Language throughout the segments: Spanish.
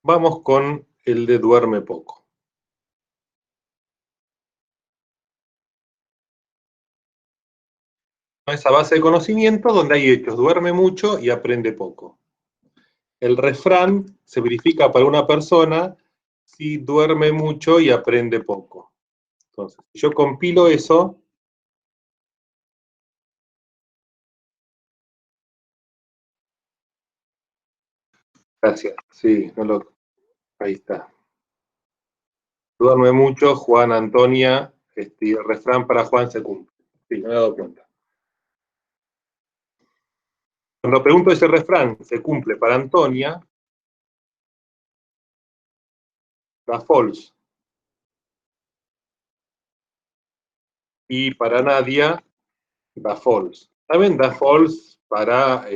Vamos con el de duerme poco. Esa base de conocimiento donde hay hechos, duerme mucho y aprende poco. El refrán se verifica para una persona si duerme mucho y aprende poco. Entonces, si yo compilo eso, gracias, sí, ahí está. Duerme mucho, Juan Antonia, el refrán para Juan se cumple. Sí, me he dado cuenta. Cuando pregunto ese refrán, ¿se cumple para Antonia? Da false. Y para Nadia, da false. También da false para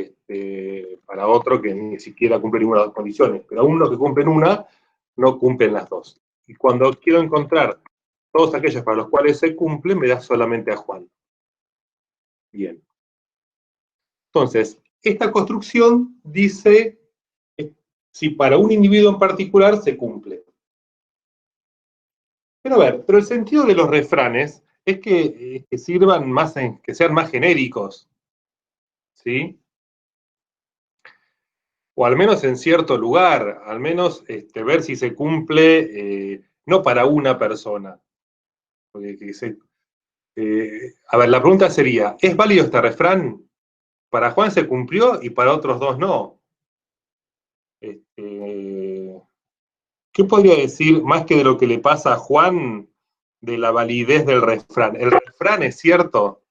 otro que ni siquiera cumple ninguna de las condiciones, pero aún los que cumplen una, no cumplen las dos. Y cuando quiero encontrar todos aquellos para los cuales se cumple, me da solamente a Juan. Bien. Entonces, esta construcción dice si para un individuo en particular se cumple. Pero a ver, pero el sentido de los refranes es que sirvan más, que sean más genéricos, ¿sí? O al menos en cierto lugar, al menos ver si se cumple, no para una persona. A ver, la pregunta sería, ¿es válido este refrán? Para Juan se cumplió y para otros dos no. ¿Qué podría decir más que de lo que le pasa a Juan de la validez del refrán? ¿El refrán es cierto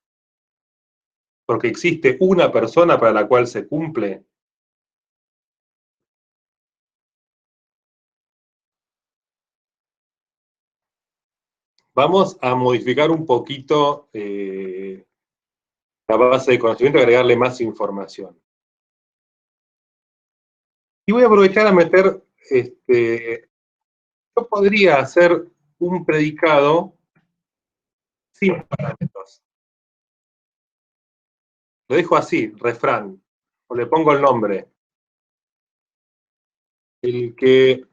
porque existe una persona para la cual se cumple? Vamos a modificar un poquito la base de conocimiento y agregarle más información. Y voy a aprovechar a meter, yo podría hacer un predicado sin parámetros. Lo dejo así, refrán, o le pongo el nombre. El que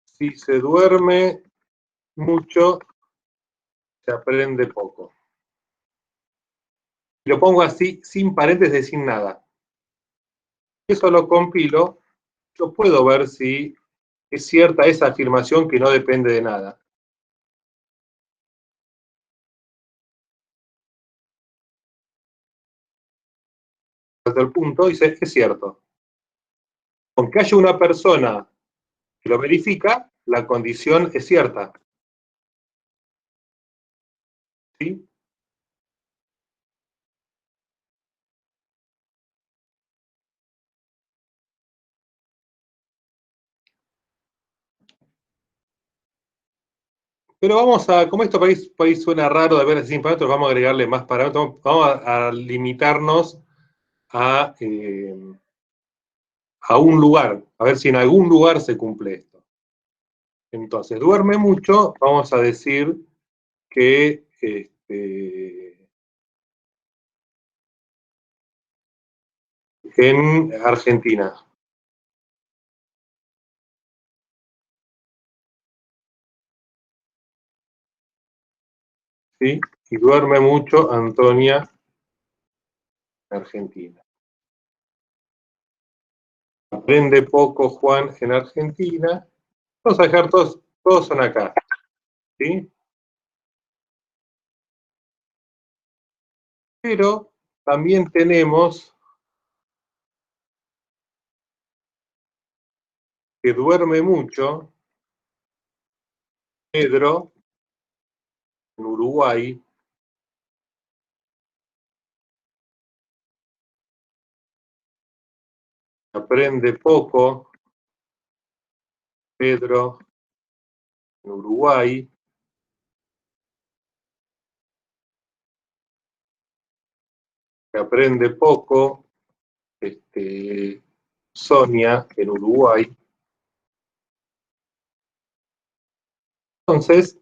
si se duerme mucho, se aprende poco. Lo pongo así, sin paréntesis, sin nada. Eso lo compilo, yo puedo ver si es cierta esa afirmación que no depende de nada. Hasta el punto dice, es cierto. Aunque haya una persona que lo verifica, la condición es cierta. ¿Sí? Pero vamos a, como esto país suena raro de ver sin parámetros, vamos a agregarle más parámetros, vamos a limitarnos a un lugar, a ver si en algún lugar se cumple esto. Entonces, duerme mucho, vamos a decir que en Argentina. ¿Sí? Y duerme mucho Antonia, Argentina. Aprende poco Juan en Argentina. Vamos a dejar todos son acá. ¿Sí? Pero también tenemos que duerme mucho Pedro en Uruguay. Aprende poco Pedro en Uruguay. Aprende poco Sonia en Uruguay. Entonces,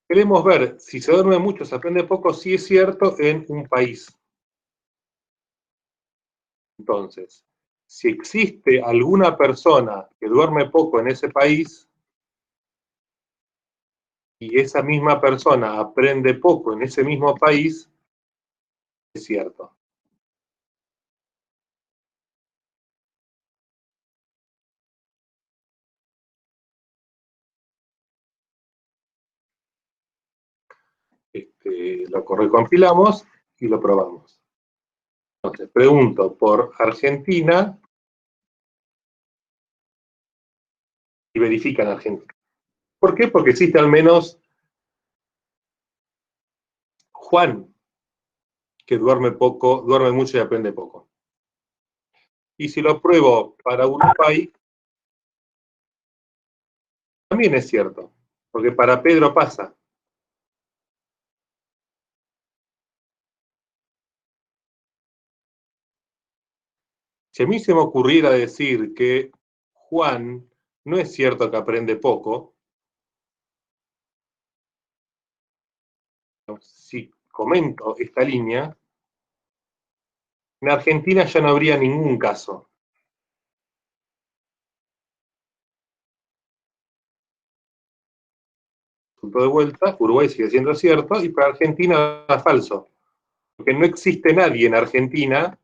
queremos ver si se duerme mucho, se aprende poco, si es cierto en un país. Entonces, si existe alguna persona que duerme poco en ese país, y esa misma persona aprende poco en ese mismo país, es cierto. Lo recompilamos y lo probamos. Entonces, pregunto por Argentina y verifican Argentina. ¿Por qué? Porque existe al menos Juan, que duerme poco, duerme mucho y aprende poco. Y si lo pruebo para Uruguay, también es cierto, porque para Pedro pasa. Si a mí se me ocurriera decir que Juan no es cierto que aprende poco, si comento esta línea, en Argentina ya no habría ningún caso. Punto de vuelta, Uruguay sigue siendo cierto y para Argentina es falso. Porque no existe nadie en Argentina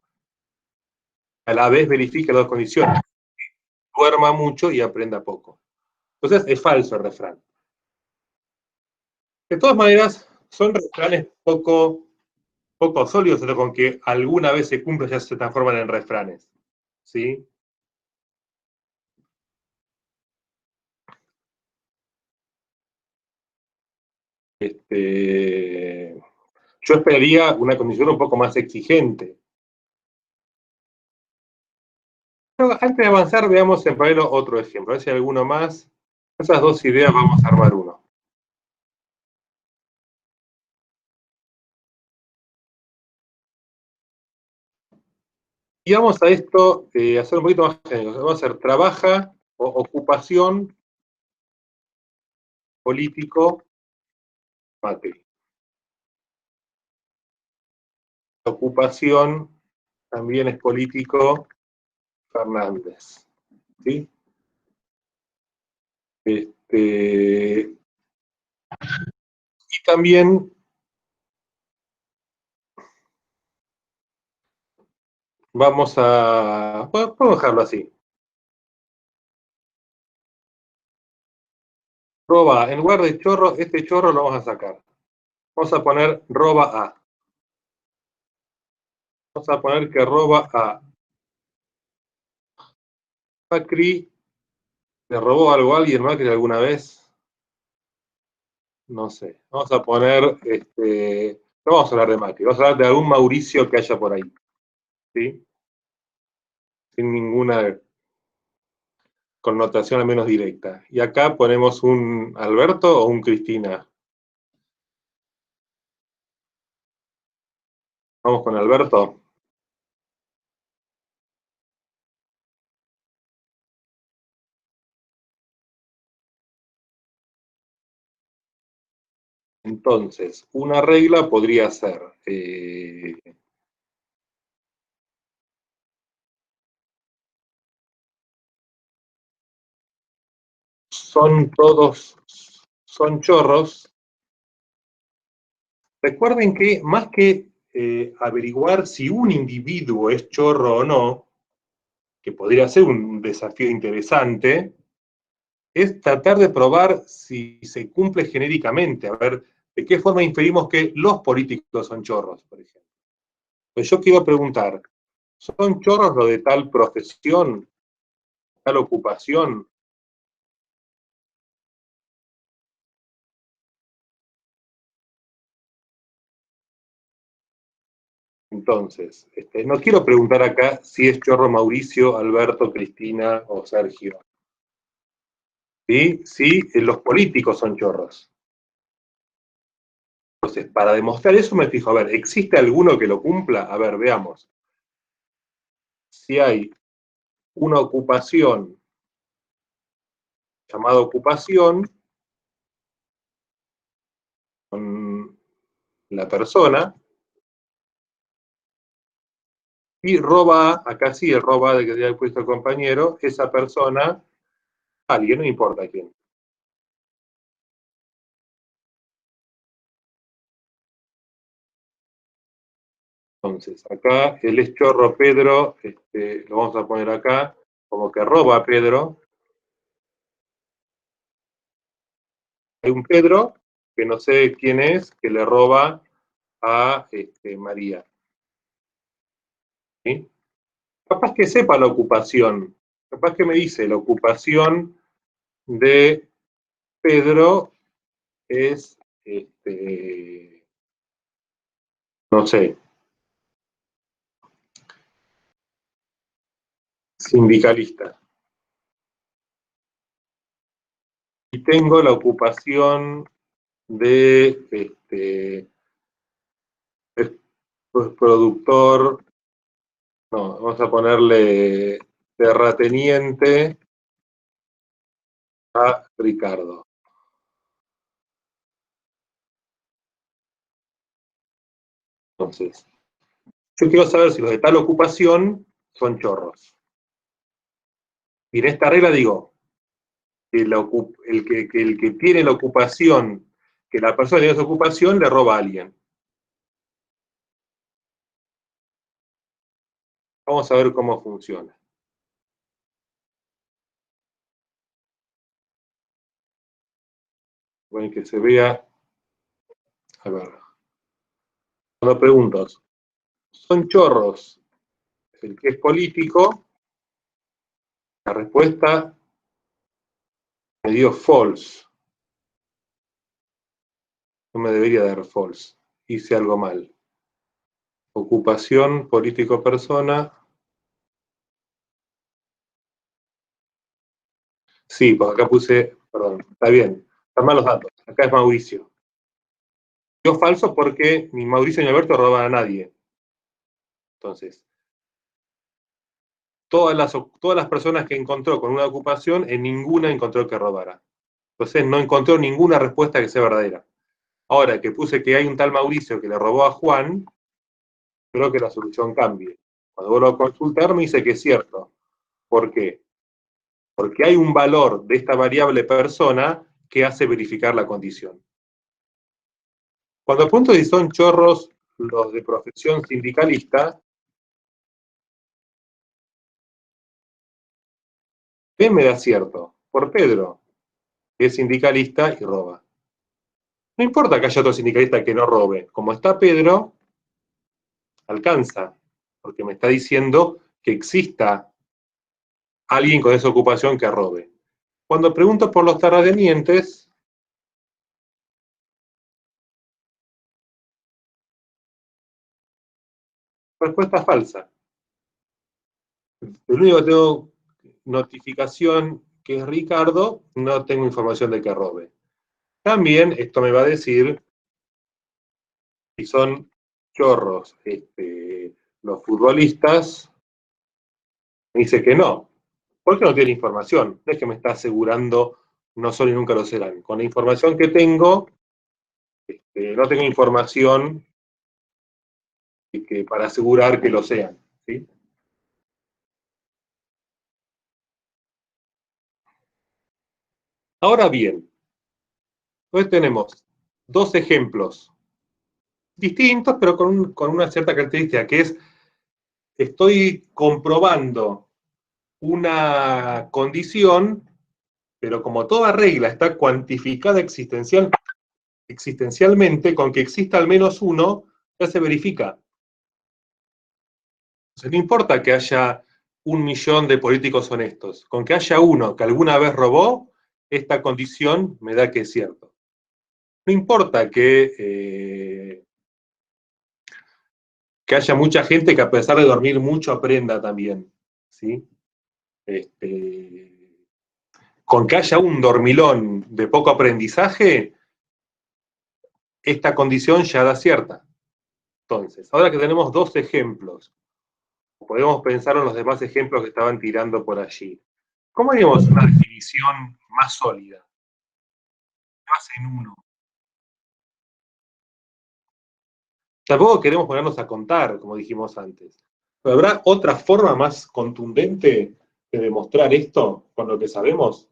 que a la vez verifique las dos condiciones. Duerma mucho y aprenda poco. Entonces es falso el refrán. De todas maneras, son refranes poco sólidos, pero con que alguna vez se cumple ya se transforman en refranes. ¿Sí? Yo esperaría una condición un poco más exigente. Pero antes de avanzar, veamos en paralelo otro ejemplo. A ver si hay alguno más. Esas dos ideas vamos a armar uno. Y vamos a esto, hacer un poquito más genérico. Vamos a hacer trabaja o ocupación, político, Macri. Ocupación también es político, Fernández. ¿Sí? Y también vamos a... Podemos dejarlo así. Roba, en lugar de chorro, este chorro lo vamos a sacar. Vamos a poner roba A. Vamos a poner que roba A. Macri, ¿le robó algo a alguien Macri alguna vez? No sé. Vamos a poner, no vamos a hablar de Macri, vamos a hablar de algún Mauricio que haya por ahí. ¿Sí? Sin ninguna connotación al menos directa. Y acá ponemos un Alberto o un Cristina. Vamos con Alberto. Entonces, una regla podría ser, son chorros. Recuerden que más que averiguar si un individuo es chorro o no, que podría ser un desafío interesante, es tratar de probar si se cumple genéricamente, a ver de qué forma inferimos que los políticos son chorros, por ejemplo. Pues yo quiero preguntar, ¿son chorros lo de tal profesión, tal ocupación? Entonces, no quiero preguntar acá si es chorro Mauricio, Alberto, Cristina o Sergio. ¿Sí? Sí, los políticos son chorros. Entonces, para demostrar eso me fijo, a ver, ¿existe alguno que lo cumpla? A ver, veamos. Si hay una ocupación llamada ocupación con la persona, Y roba, acá sí, el roba de que haya puesto el compañero, esa persona, alguien, no importa quién. Entonces, acá el es chorro Pedro, lo vamos a poner acá, como que roba a Pedro. Hay un Pedro, que no sé quién es, que le roba a María. ¿Sí? Capaz que sepa la ocupación, capaz que me dice la ocupación de Pedro es, no sé, sindicalista. Y tengo la ocupación de productor, no, vamos a ponerle terrateniente a Ricardo. Entonces, yo quiero saber si los de tal ocupación son chorros. Y en esta regla digo, que el que tiene la ocupación, que la persona que tiene esa ocupación le roba a alguien. Vamos a ver cómo funciona. Bueno, que se vea. A ver. Cuando pregunto, ¿son chorros el que es político? La respuesta me dio false. No me debería dar false. Hice algo mal. Ocupación, político, persona. Sí, pues acá puse, perdón, está bien. Están mal los datos. Acá es Mauricio. Dio falso porque ni Mauricio ni Alberto roban a nadie. Entonces, todas las personas que encontró con una ocupación, en ninguna encontró que robara. Entonces no encontró ninguna respuesta que sea verdadera. Ahora que puse que hay un tal Mauricio que le robó a Juan, creo que la solución cambie. Cuando vuelvo a consultar me dice que es cierto. ¿Por qué? Porque hay un valor de esta variable persona que hace verificar la condición. Cuando pregunto si son chorros los de profesión sindicalista, ¿qué me da cierto? Por Pedro, que es sindicalista y roba. No importa que haya otro sindicalista que no robe. Como está Pedro, alcanza, porque me está diciendo que exista alguien con esa ocupación que robe. Cuando pregunto por los terratenientes, respuesta falsa. El único que tengo notificación que es Ricardo, no tengo información de que robe. También esto me va a decir si son chorros los futbolistas. Me dice que no. ¿Por qué no tiene información? No es que me está asegurando no son y nunca lo serán. Con la información que tengo, no tengo información para asegurar que lo sean. ¿Sí? Ahora bien, hoy tenemos dos ejemplos distintos, pero con una cierta característica, que es, estoy comprobando una condición, pero como toda regla está cuantificada existencialmente, con que exista al menos uno, ya se verifica. Entonces, no importa que haya 1 millón de políticos honestos, con que haya uno que alguna vez robó, esta condición me da que es cierto. No importa que haya mucha gente que a pesar de dormir mucho aprenda también, ¿sí? Con que haya un dormilón de poco aprendizaje, esta condición ya da cierta. Entonces, ahora que tenemos dos ejemplos, podemos pensar en los demás ejemplos que estaban tirando por allí. ¿Cómo haríamos una definición más sólida? Más en uno. Tampoco queremos ponernos a contar, como dijimos antes. ¿Habrá otra forma más contundente de demostrar esto con lo que sabemos?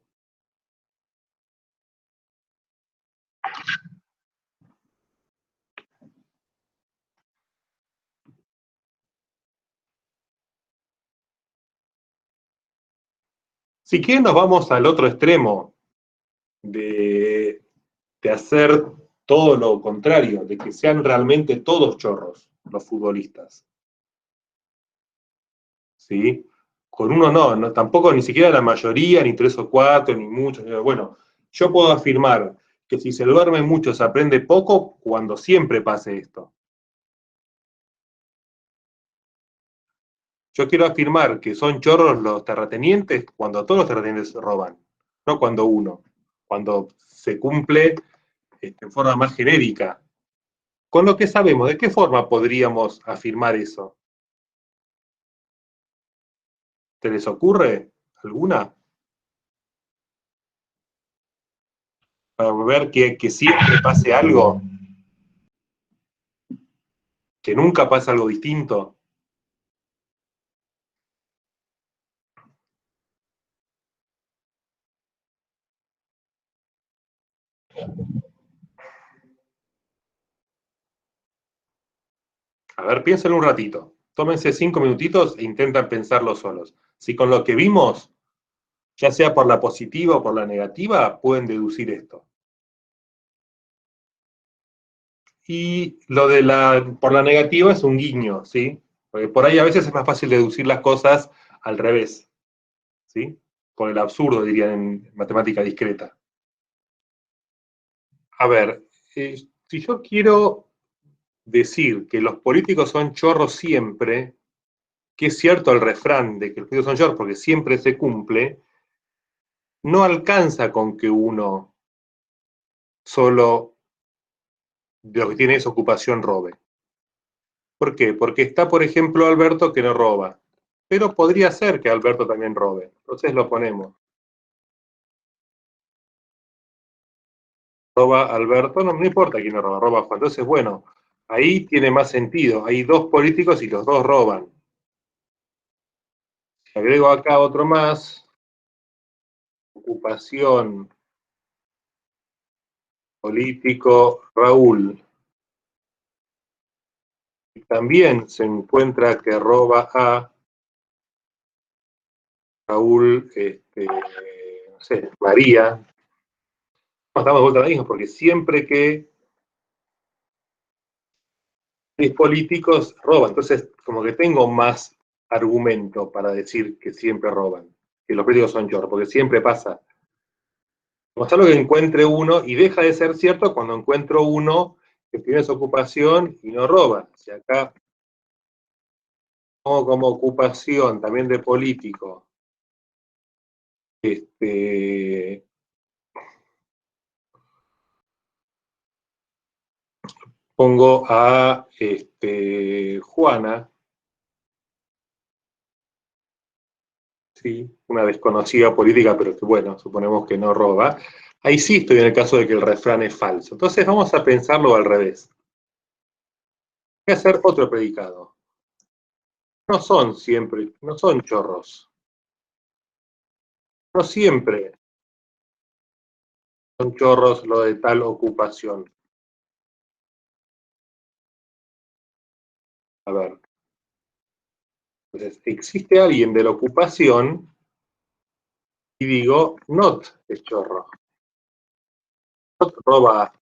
Si quieren nos vamos al otro extremo de hacer todo lo contrario, de que sean realmente todos chorros los futbolistas. ¿Sí? Con uno no, no, tampoco ni siquiera la mayoría, ni tres o cuatro, ni muchos. Bueno, yo puedo afirmar que si se duerme mucho se aprende poco cuando siempre pase esto. Yo quiero afirmar que son chorros los terratenientes cuando todos los terratenientes roban, no cuando uno, cuando se cumple en forma más genérica. Con lo que sabemos, ¿de qué forma podríamos afirmar eso? ¿Te les ocurre alguna? Para ver que siempre pase algo, que nunca pasa algo distinto. A ver, piénsenlo un ratito. Tómense 5 minutitos e intentan pensarlo solos. Si con lo que vimos, ya sea por la positiva o por la negativa, pueden deducir esto. Y lo de por la negativa es un guiño, ¿sí? Porque por ahí a veces es más fácil deducir las cosas al revés, ¿sí? Por el absurdo, dirían en matemática discreta. A ver, si yo quiero decir que los políticos son chorros siempre, que es cierto el refrán de que los políticos son chorros porque siempre se cumple, no alcanza con que uno solo de lo que tiene esa ocupación robe. ¿Por qué? Porque está, por ejemplo, Alberto que no roba, pero podría ser que Alberto también robe. Entonces lo ponemos. Roba Alberto, no, no importa quién no roba, roba Juan. Entonces, bueno, ahí tiene más sentido. Hay dos políticos y los dos roban. Si agrego acá otro más, ocupación político Raúl. Y también se encuentra que roba a Raúl, no sé, María. No, estamos de vuelta a lo mismo, porque siempre que los políticos roban, entonces como que tengo más argumento para decir que siempre roban, que los políticos son chorros, porque siempre pasa. Como es algo que encuentre uno, y deja de ser cierto cuando encuentro uno que tiene su ocupación y no roba. Si acá pongo como ocupación también de político, este, pongo a Juana, ¿sí? Una desconocida política, pero que bueno, suponemos que no roba. Ahí sí estoy en el caso de que el refrán es falso. Entonces vamos a pensarlo al revés. Voy a hacer otro predicado. No son siempre, no son chorros. No siempre son chorros lo de tal ocupación. A ver. Entonces, existe alguien de la ocupación y digo, not es chorro. Not roba.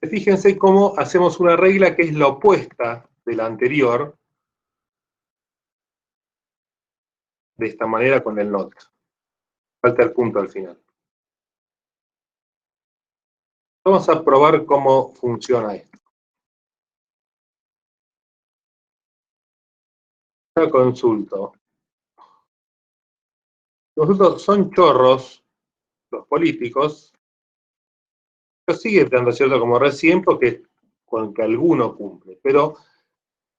Fíjense cómo hacemos una regla que es la opuesta de la anterior, de esta manera con el not. Falta el punto al final. Vamos a probar cómo funciona esto. Ahora consulto. Nosotros son chorros, los políticos, pero sigue dando cierto como recién porque con que alguno cumple. Pero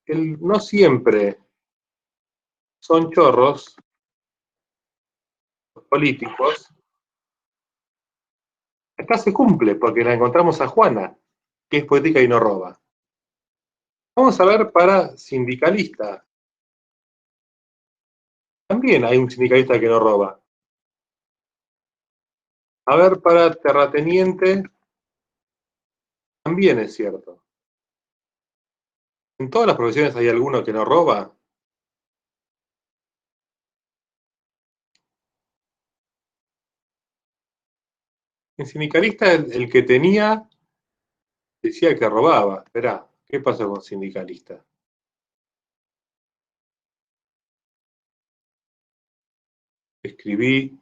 no siempre son chorros los políticos. Acá se cumple porque la encontramos a Juana. que es poética y no roba. Vamos a ver para sindicalista. También hay un sindicalista que no roba. A ver para terrateniente. También es cierto. ¿En todas las profesiones hay alguno que no roba? En sindicalista el que tenía decía que robaba. Esperá, ¿qué pasó con sindicalista? Escribí.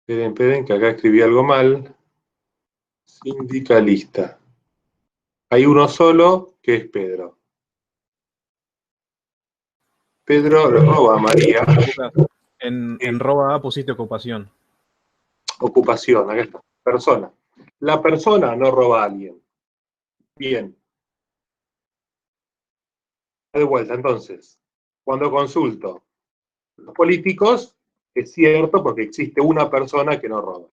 Esperen, que acá escribí algo mal. Sindicalista. Hay uno solo, que es Pedro. Pedro le roba a María. En roba A pusiste ocupación. Ocupación, acá está. Persona. La persona no roba a alguien. Bien. De vuelta, entonces. Cuando consulto los políticos, es cierto porque existe una persona que no roba.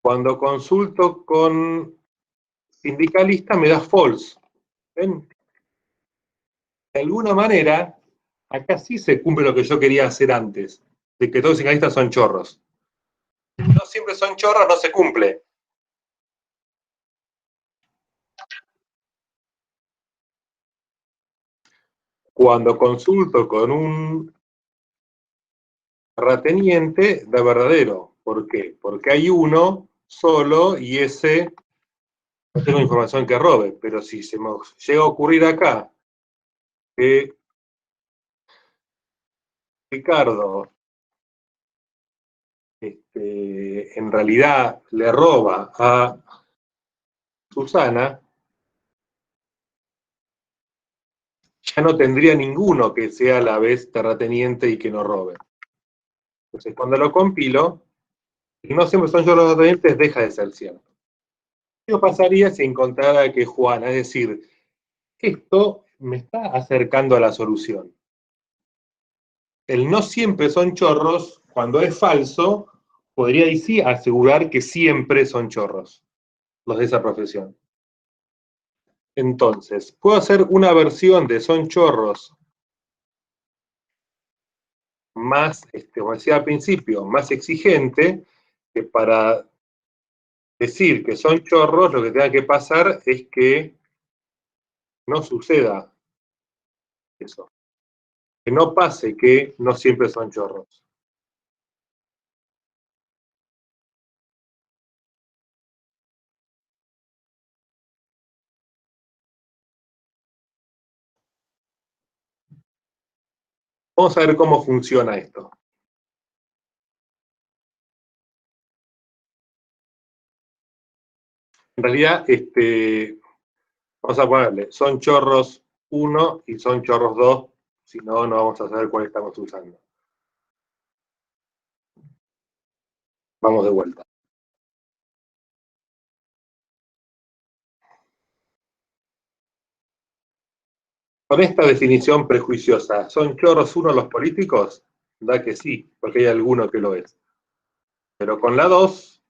Cuando consulto con sindicalista me da false. ¿Ven? De alguna manera, acá sí se cumple lo que yo quería hacer antes, de que todos los sindicalistas son chorros. No siempre son chorros, no se cumple. Cuando consulto con un terrateniente, da verdadero. ¿Por qué? Porque hay uno solo y ese no tengo información que robe. Pero si se me llega a ocurrir acá que Ricardo en realidad le roba a Susana, ya no tendría ninguno que sea a la vez terrateniente y que no robe. Entonces, cuando lo compilo, y no siempre son yo los terratenientes, deja de ser cierto. ¿Qué pasaría si encontrara que Juana, es decir, esto me está acercando a la solución? El no siempre son chorros, cuando es falso, podría y sí asegurar que siempre son chorros los de esa profesión. Entonces, puedo hacer una versión de son chorros más, como decía al principio, más exigente, que para decir que son chorros, lo que tenga que pasar es que no suceda eso. Que no pase que no siempre son chorros. Vamos a ver cómo funciona esto. En realidad, vamos a ponerle, son chorros 1 y son chorros 2, si no, no vamos a saber cuál estamos usando. Vamos de vuelta. Con esta definición prejuiciosa, ¿son chorros 1 los políticos? Da que sí, porque hay alguno que lo es. Pero con la 2,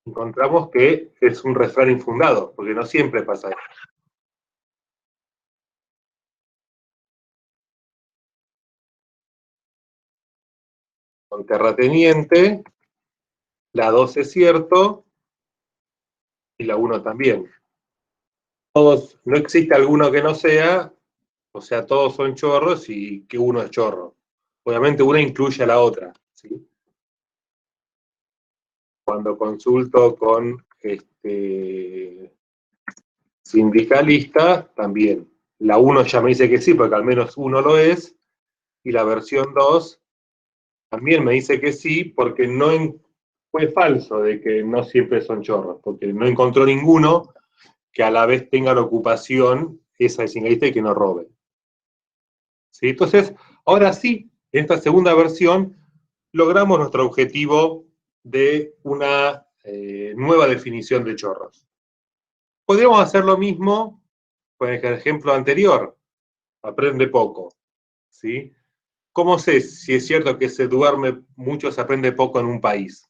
encontramos que es un refrán infundado, porque no siempre pasa eso. Con terrateniente, la 2 es cierto, y la 1 también. Todos, no existe alguno que no sea, o sea, todos son chorros y que uno es chorro. Obviamente una incluye a la otra, ¿sí? Cuando consulto con sindicalista, también. La 1 ya me dice que sí, porque al menos uno lo es, y la versión 2 también me dice que sí, porque no fue falso de que no siempre son chorros, porque no encontró ninguno que a la vez tenga la ocupación esa de sindicalista y que no robe. ¿Sí? Entonces, ahora sí, en esta segunda versión, logramos nuestro objetivo de una nueva definición de chorros. Podríamos hacer lo mismo con el ejemplo anterior. aprende poco, ¿sí? ¿Cómo sé si es cierto que se duerme mucho, se aprende poco en un país?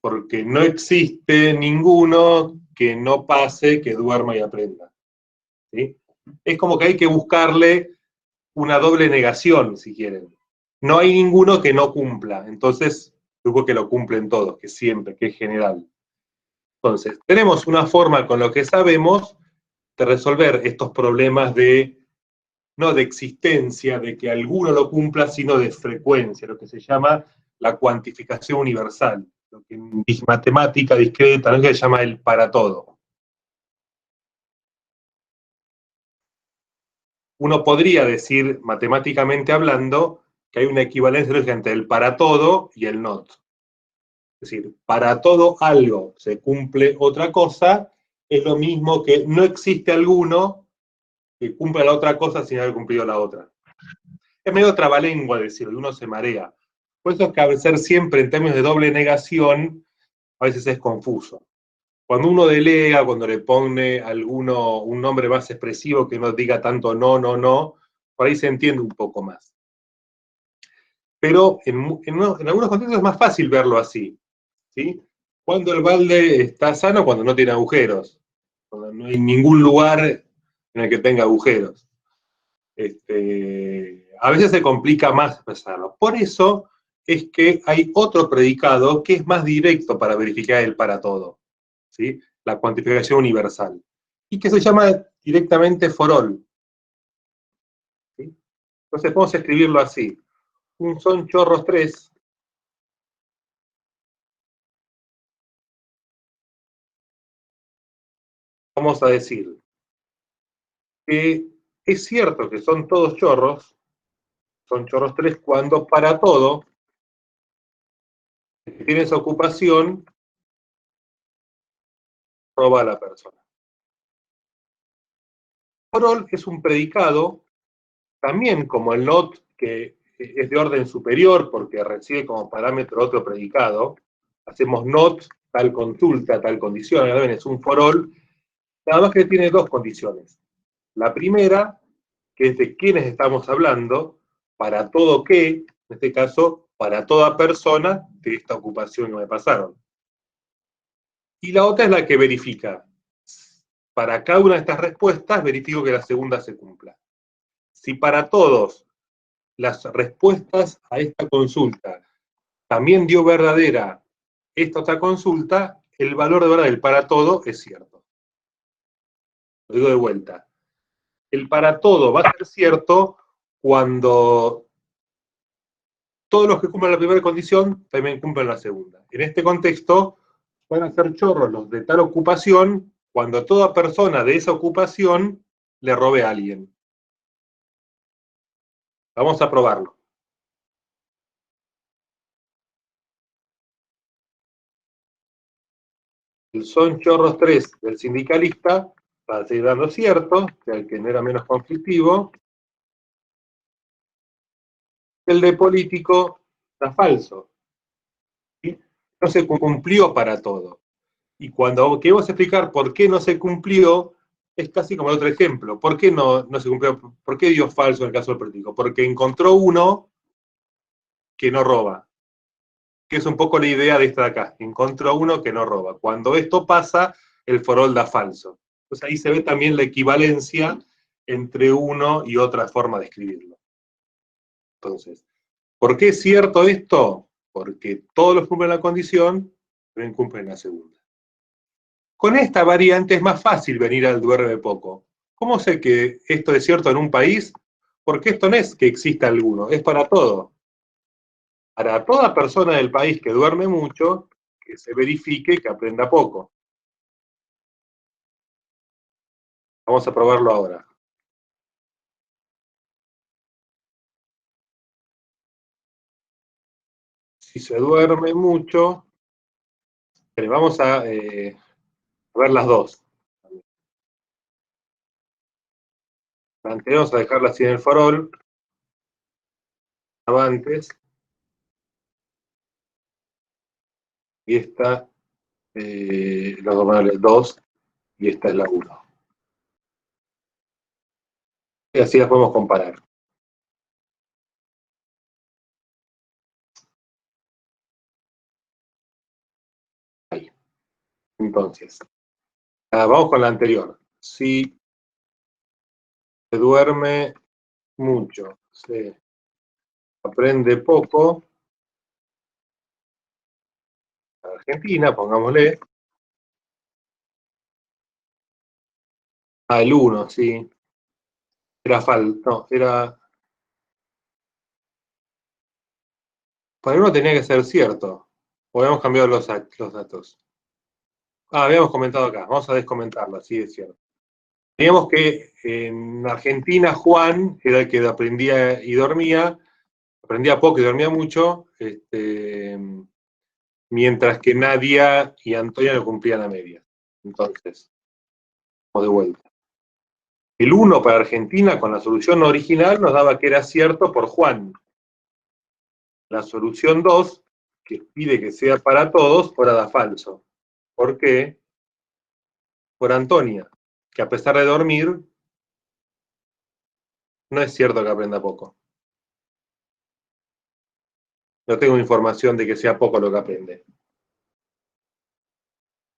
Porque no existe ninguno que no pase, que duerma y aprenda, ¿sí? Es como que hay que buscarle una doble negación, si quieren. No hay ninguno que no cumpla, entonces digo que lo cumplen todos, que siempre, que es general. Entonces, tenemos una forma con lo que sabemos de resolver estos problemas de, no de existencia, de que alguno lo cumpla, sino de frecuencia, lo que se llama la cuantificación universal, lo que en matemática discreta no se llama el para todo. Uno podría decir, matemáticamente hablando, que hay una equivalencia entre el para todo y el not. Es decir, para todo algo se cumple otra cosa, es lo mismo que no existe alguno que cumpla la otra cosa sin haber cumplido la otra. Es medio trabalengua decirlo, uno se marea. Por eso es que a veces siempre en términos de doble negación, a veces es confuso. Cuando uno delega, cuando le pone alguno un nombre más expresivo que no diga tanto no, no, no, por ahí se entiende un poco más. Pero en algunos contextos es más fácil verlo así, ¿sí? Cuando el balde está sano, cuando no tiene agujeros, cuando no hay ningún lugar en el que tenga agujeros. A veces se complica más expresarlo. Por eso es que hay otro predicado que es más directo para verificar el para todo, ¿sí? La cuantificación universal, y que se llama directamente for all, ¿sí? Entonces vamos a escribirlo así. Un son chorros 3. Vamos a decir que es cierto que son todos chorros, son chorros 3 cuando para todo que tienes ocupación roba a la persona. For all es un predicado también como el not, que es de orden superior porque recibe como parámetro otro predicado. Hacemos not, tal consulta, tal condición, es un for all, nada más que tiene dos condiciones. La primera, que es de quiénes estamos hablando, para todo que, en este caso, para toda persona de esta ocupación que me pasaron. Y la otra es la que verifica. Para cada una de estas respuestas, verifico que la segunda se cumpla. Si para todos las respuestas a esta consulta también dio verdadera esta otra consulta, el valor de verdad del para todo es cierto. Lo digo de vuelta. El para todo va a ser cierto cuando todos los que cumplen la primera condición también cumplen la segunda. En este contexto, van a ser chorros los de tal ocupación cuando toda persona de esa ocupación le robe a alguien. Vamos a probarlo. El son chorros 3 del sindicalista va a seguir dando cierto, que el que no era menos conflictivo. El de político da falso, ¿sí? No se cumplió para todo. Y cuando queremos explicar por qué no se cumplió, es casi como el otro ejemplo. ¿Por qué no se cumplió? ¿Por qué dio falso en el caso del político? Porque encontró uno que no roba, que es un poco la idea de esta de acá. Encontró uno que no roba. Cuando esto pasa, el for all da falso. Entonces ahí se ve también la equivalencia entre uno y otra forma de escribirlo. Entonces, ¿por qué es cierto esto? Porque todos los cumplen la condición, pero cumplen la segunda. Con esta variante es más fácil venir al duerme poco. ¿Cómo sé que esto es cierto en un país? Porque esto no es que exista alguno, es para todo. Para toda persona del país que duerme mucho, que se verifique que aprenda poco. Vamos a probarlo ahora. Si se duerme mucho, vamos a ver las dos. Vamos a dejarla así en el farol, antes, y esta, los vamos a ponerle 2, y esta es la 1. Y así las podemos comparar. Ahí. Entonces, vamos con la anterior. Si se duerme mucho, se aprende poco, Argentina, pongámosle. El 1, sí. Era falso, no, era... Para el 1 tenía que ser cierto. O habíamos cambiado los datos. Habíamos comentado acá. Vamos a descomentarlo, así es cierto. Teníamos que en Argentina Juan era el que aprendía y dormía, aprendía poco y dormía mucho, mientras que Nadia y Antonia lo cumplían a media. Entonces, vamos de vuelta. El 1 para Argentina con la solución original nos daba que era cierto por Juan. La solución 2, que pide que sea para todos, ahora da falso. ¿Por qué? Por Antonia, que a pesar de dormir, no es cierto que aprenda poco. No tengo información de que sea poco lo que aprende.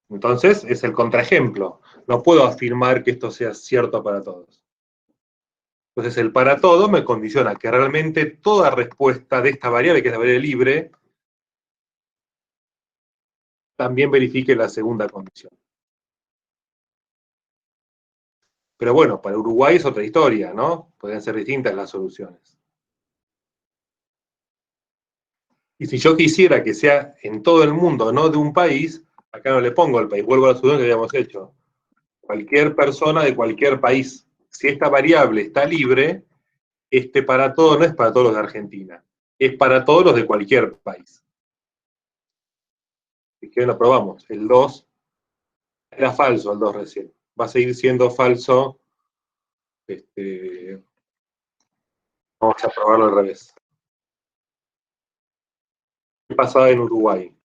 Entonces, es el contraejemplo. No puedo afirmar que esto sea cierto para todos. Entonces, el para todo me condiciona que realmente toda respuesta de esta variable, que es la variable libre, también verifique la segunda condición. Pero bueno, para Uruguay es otra historia, ¿no? Pueden ser distintas las soluciones. Y si yo quisiera que sea en todo el mundo, no de un país, acá no le pongo el país, vuelvo a la solución que habíamos hecho. Cualquier persona de cualquier país. Si esta variable está libre, este para todo no es para todos los de Argentina, es para todos los de cualquier país. Si quieren lo probamos. El 2 era falso, el 2 recién. Va a seguir siendo falso. Vamos a probarlo al revés. ¿Qué pasaba en Uruguay?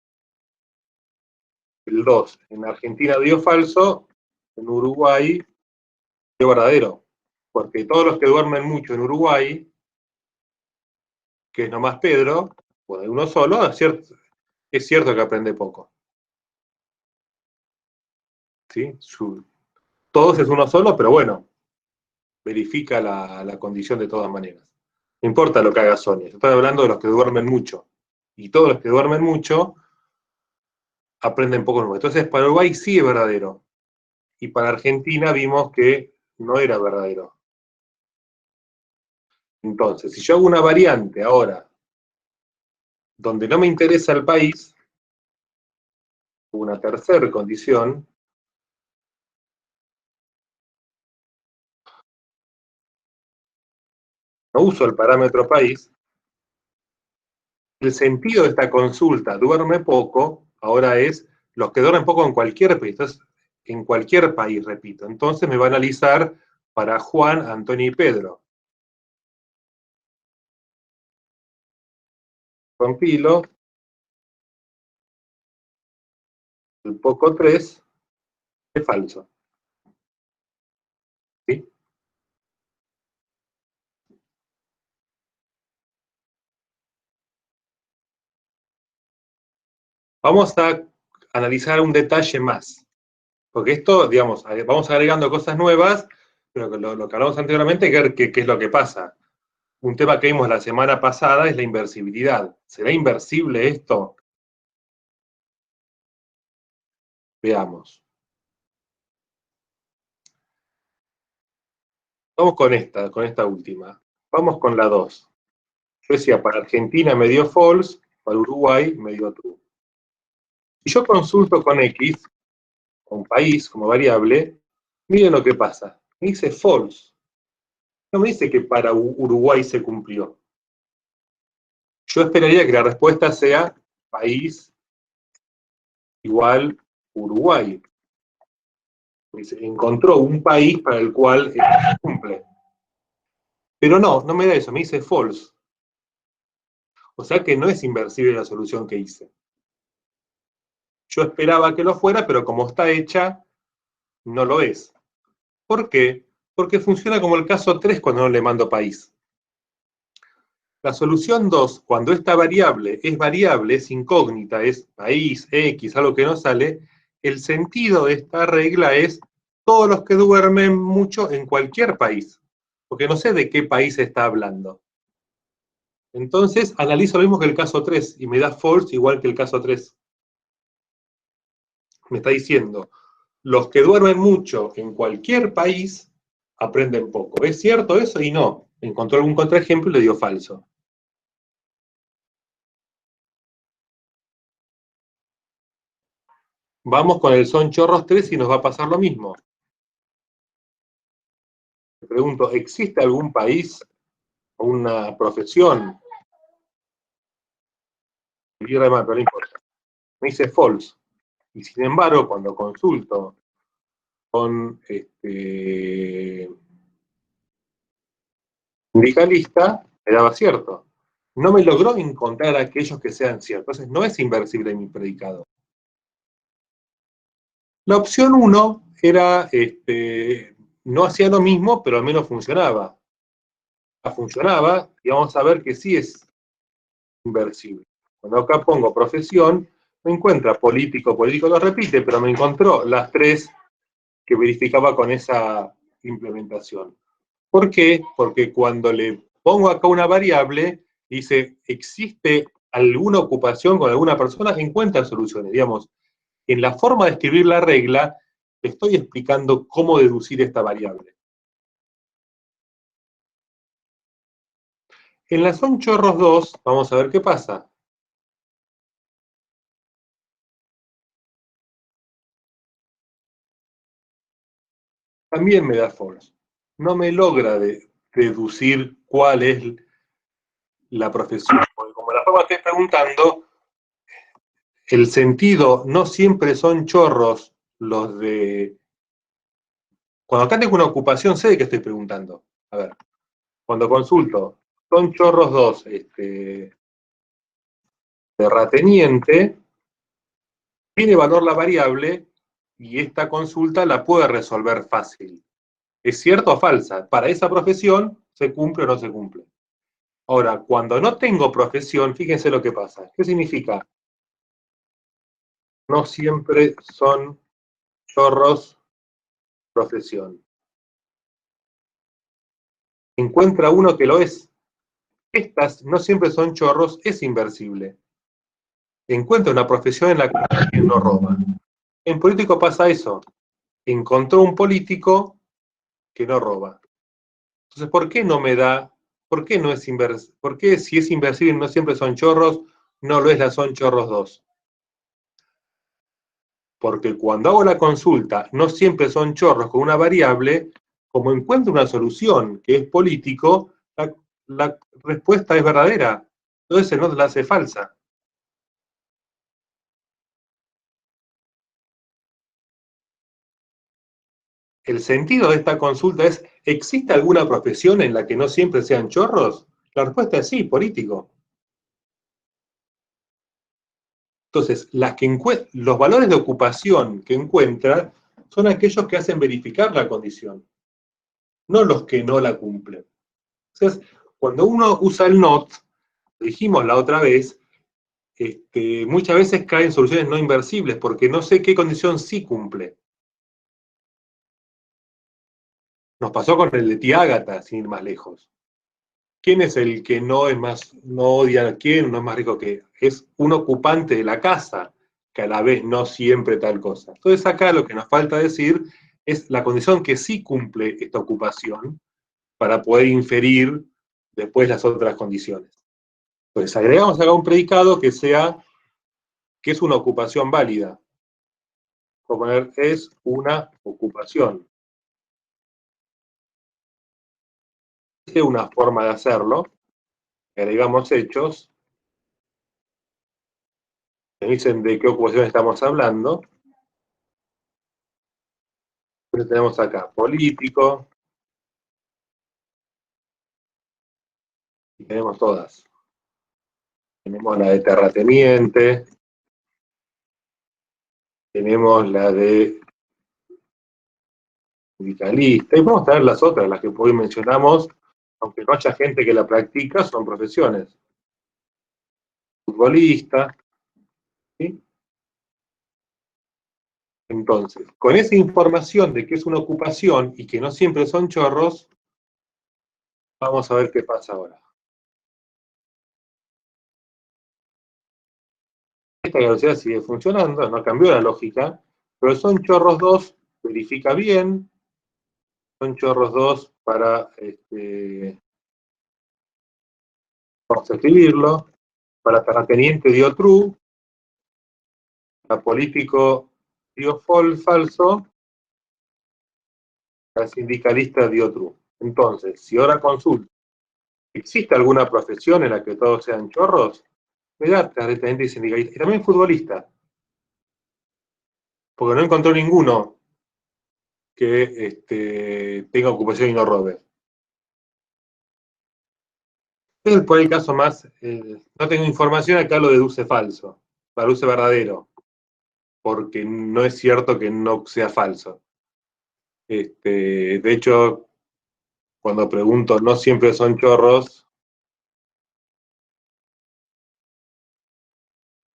El 2 en Argentina dio falso, en Uruguay dio verdadero. Porque todos los que duermen mucho en Uruguay, que es nomás Pedro, o de uno solo, es cierto que aprende poco. ¿Sí? Todos es uno solo, pero bueno, verifica la condición de todas maneras. No importa lo que haga Sonia, estoy hablando de los que duermen mucho. Y todos los que duermen mucho aprenden poco nuevo. Entonces, para Uruguay sí es verdadero. Y para Argentina vimos que no era verdadero. Entonces, si yo hago una variante ahora, donde no me interesa el país, una tercera condición, no uso el parámetro país, el sentido de esta consulta, duerme poco, ahora es los que duermen poco en cualquier país. Entonces, en cualquier país, repito. Entonces me va a analizar para Juan, Antonio y Pedro. Compilo. El poco 3 es falso. ¿Sí? Vamos a analizar un detalle más. Porque esto, digamos, vamos agregando cosas nuevas, pero lo que hablamos anteriormente, ¿qué es lo que pasa? Un tema que vimos la semana pasada es la inversibilidad. ¿Será inversible esto? Veamos. Vamos con esta última. Vamos con la 2. Yo decía, para Argentina me dio false, para Uruguay me dio true. Si yo consulto con X, con país como variable, miren lo que pasa. Me dice false. No me dice que para Uruguay se cumplió. Yo esperaría que la respuesta sea país igual Uruguay. Encontró un país para el cual se cumple. Pero no me da eso, me dice false. O sea que no es inversible la solución que hice. Yo esperaba que lo fuera, pero como está hecha, no lo es. ¿Por qué? porque funciona como el caso 3 cuando no le mando país. La solución 2, cuando esta variable, es incógnita, es país, X, algo que no sale, el sentido de esta regla es todos los que duermen mucho en cualquier país, porque no sé de qué país está hablando. Entonces analizo lo mismo que el caso 3 y me da false igual que el caso 3. Me está diciendo, los que duermen mucho en cualquier país aprenden poco. ¿Es cierto eso? Y no. Encontró algún contraejemplo y le dio falso. Vamos con el son chorros 3 y nos va a pasar lo mismo. Me pregunto, ¿existe algún país o una profesión? No importa. Me dice false. Y sin embargo, cuando consulto con sindicalista, me daba cierto. No me logró encontrar aquellos que sean ciertos. Entonces no es inversible mi predicado. La opción 1 era, no hacía lo mismo, pero al menos funcionaba. Funcionaba, y vamos a ver que sí es inversible. Cuando acá pongo profesión, me encuentra político lo repite, pero me encontró las 3 que verificaba con esa implementación. ¿Por qué? Porque cuando le pongo acá una variable, dice, ¿existe alguna ocupación con alguna persona? Encuentra soluciones. Digamos, en la forma de escribir la regla, estoy explicando cómo deducir esta variable. En la son chorros 2, vamos a ver qué pasa. También me da false. No me logra deducir cuál es la profesión. Porque como la forma que estoy preguntando, el sentido no siempre son chorros los de... Cuando acá tengo una ocupación, sé de qué estoy preguntando. A ver, cuando consulto, son chorros 2, terrateniente, tiene valor la variable y esta consulta la puede resolver fácil. ¿Es cierto o falsa? Para esa profesión, ¿se cumple o no se cumple? Ahora, cuando no tengo profesión, fíjense lo que pasa. ¿Qué significa? No siempre son chorros profesión. Encuentra uno que lo es. Estas no siempre son chorros, es inversible. Encuentra una profesión en la que alguien no roba. En político pasa eso. Encontró un político que no roba. Entonces, ¿por qué no me da? ¿Por qué no es inversible? ¿Por qué si es inversible no siempre son chorros, no lo es la son chorros 2? Porque cuando hago la consulta, no siempre son chorros con una variable, como encuentro una solución que es político, la respuesta es verdadera. Entonces el no la hace falsa. El sentido de esta consulta es, ¿existe alguna profesión en la que no siempre sean chorros? La respuesta es sí, político. Entonces, los valores de ocupación que encuentra son aquellos que hacen verificar la condición, no los que no la cumplen. Entonces, cuando uno usa el NOT, dijimos la otra vez, muchas veces caen soluciones no inversibles, porque no sé qué condición sí cumple. Nos pasó con el de Tiágata, sin ir más lejos. ¿Quién es el que no odia a quién, no es más rico que? Es un ocupante de la casa, que a la vez no siempre tal cosa. Entonces acá lo que nos falta decir es la condición que sí cumple esta ocupación para poder inferir después las otras condiciones. Entonces agregamos acá un predicado que es una ocupación válida. Voy a poner es una ocupación. Es una forma de hacerlo. Agregamos hechos. Me dicen de qué ocupación estamos hablando. Entonces tenemos acá político. Y tenemos todas. Tenemos la de terrateniente. Tenemos la de sindicalista, y podemos tener las otras, las que hoy mencionamos, aunque no haya gente que la practica, son profesiones. Futbolista, ¿sí? Entonces, con esa información de que es una ocupación y que no siempre son chorros, vamos a ver qué pasa ahora. Esta velocidad sigue funcionando, no cambió la lógica, pero son chorros 2, verifica bien, son chorros 2 para, vamos a escribirlo, para terrateniente dio true, para político dio falso, para sindicalista dio true. Entonces, si ahora consulta, ¿existe alguna profesión en la que todos sean chorros? Mirá, terrateniente y sindicalista, y también futbolista, porque no encontró ninguno que tenga ocupación y no robe. Es por el caso más, no tengo información, acá lo deduce falso, lo deduce verdadero, porque no es cierto que no sea falso. De hecho, cuando pregunto, no siempre son chorros,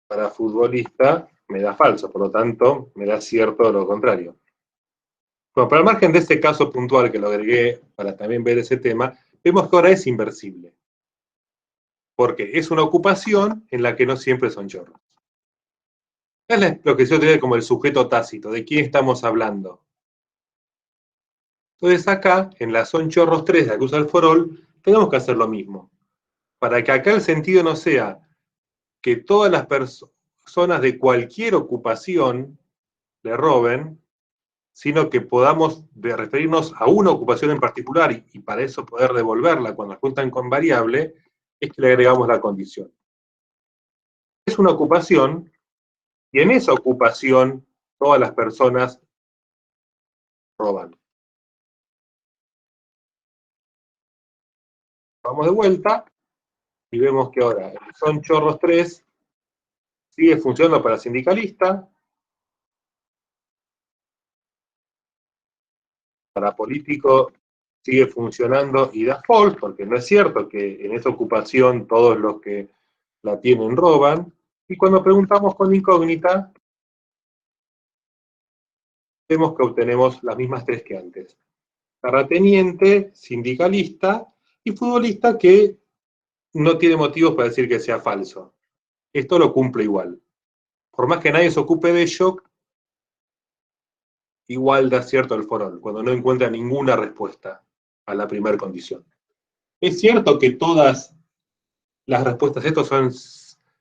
para futbolista me da falso, por lo tanto, me da cierto lo contrario. Bueno, pero al margen de este caso puntual que lo agregué para también ver ese tema, vemos que ahora es inversible, porque es una ocupación en la que no siempre son chorros. Es lo que yo diría como el sujeto tácito, de quién estamos hablando. Entonces acá, en la son chorros 3 de la que usa el forol, tenemos que hacer lo mismo. Para que acá el sentido no sea que todas las personas de cualquier ocupación le roben, sino que podamos referirnos a una ocupación en particular y para eso poder devolverla cuando la juntan con variable, es que le agregamos la condición. Es una ocupación y en esa ocupación todas las personas roban. Vamos de vuelta y vemos que ahora son chorros 3 sigue funcionando para sindicalista, para político sigue funcionando y da false, porque no es cierto que en esa ocupación todos los que la tienen roban, y cuando preguntamos con incógnita, vemos que obtenemos las mismas tres que antes. Terrateniente, sindicalista y futbolista que no tiene motivos para decir que sea falso. Esto lo cumple igual. Por más que nadie se ocupe de ello, igual da cierto el forol, cuando no encuentra ninguna respuesta a la primera condición. Es cierto que todas las respuestas a esto son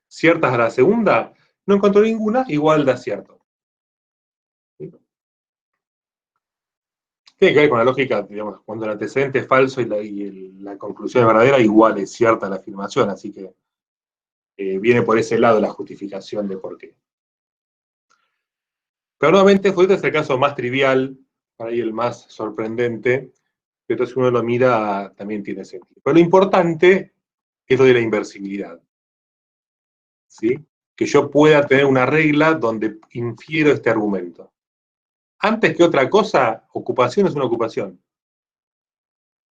ciertas a la segunda, no encontró ninguna, igual da cierto. Tiene que ver con la lógica, digamos, cuando el antecedente es falso y la conclusión es verdadera, igual es cierta la afirmación, así que viene por ese lado la justificación de por qué. Pero nuevamente, fue este el caso más trivial, para ahí el más sorprendente, que entonces uno lo mira, también tiene sentido. Pero lo importante es lo de la inversibilidad. ¿Sí? Que yo pueda tener una regla donde infiero este argumento. Antes que otra cosa, ocupación es una ocupación.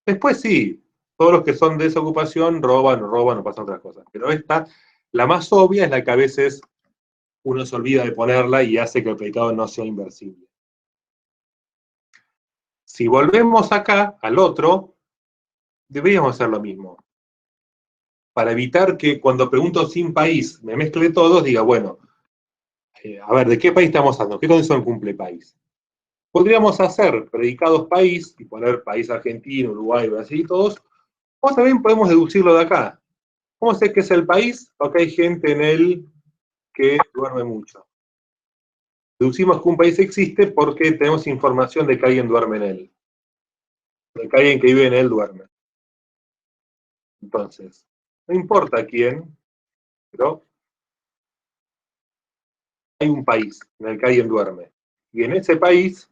Después sí, todos los que son de esa ocupación roban o pasan otras cosas. Pero esta, la más obvia, es la que a veces uno se olvida de ponerla y hace que el predicado no sea inversible. Si volvemos acá al otro, deberíamos hacer lo mismo. Para evitar que cuando pregunto sin país me mezcle todos, diga, bueno, a ver, ¿de qué país estamos hablando? ¿Qué condición cumple país? Podríamos hacer predicados país y poner país Argentina, Uruguay, Brasil y todos, o también podemos deducirlo de acá. ¿Cómo sé que es el país? Porque hay gente en él que duerme mucho. Deducimos que un país existe porque tenemos información de que alguien duerme en él. De que alguien que vive en él duerme. Entonces, no importa quién, pero hay un país en el que alguien duerme. Y en ese país,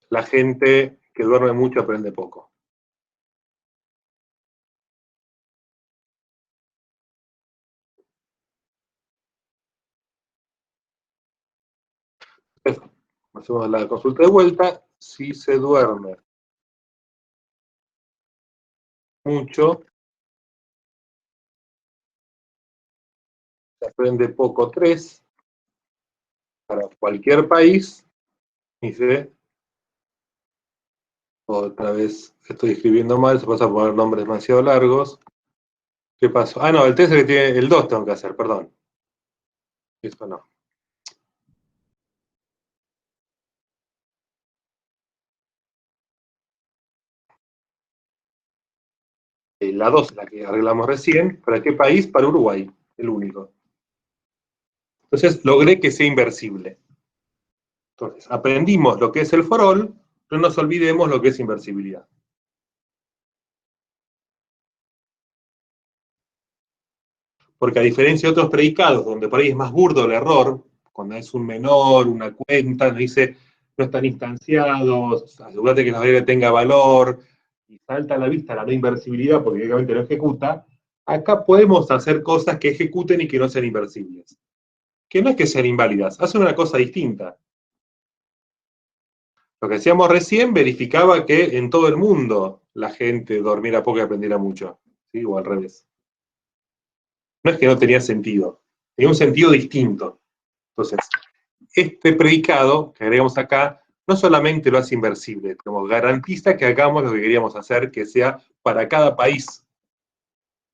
la gente que duerme mucho aprende poco. Eso. Hacemos la consulta de vuelta. si se duerme mucho, se aprende poco 3, para cualquier país, dice, otra vez estoy escribiendo mal, se pasa a poner nombres demasiado largos. ¿Qué pasó? Ah, no, el 3 es el que tiene, el 2 tengo que hacer, perdón. Eso no. La 2 es la que arreglamos recién. ¿Para qué país? Para Uruguay, el único. Entonces logré que sea inversible. Entonces, aprendimos lo que es el for all, no nos olvidemos lo que es inversibilidad. Porque a diferencia de otros predicados, donde por ahí es más burdo el error, cuando es un menor, una cuenta, nos dice, no están instanciados, asegúrate que la variable tenga valor, y salta a la vista la no inversibilidad porque directamente no ejecuta, acá podemos hacer cosas que ejecuten y que no sean inversibles. Que no es que sean inválidas, hacen una cosa distinta. Lo que hacíamos recién verificaba que en todo el mundo la gente dormiera poco y aprendiera mucho, ¿sí? O al revés. No es que no tenía sentido, tenía un sentido distinto. Entonces, este predicado que agregamos acá no solamente lo hace inversible, como garantiza que hagamos lo que queríamos hacer, que sea para cada país,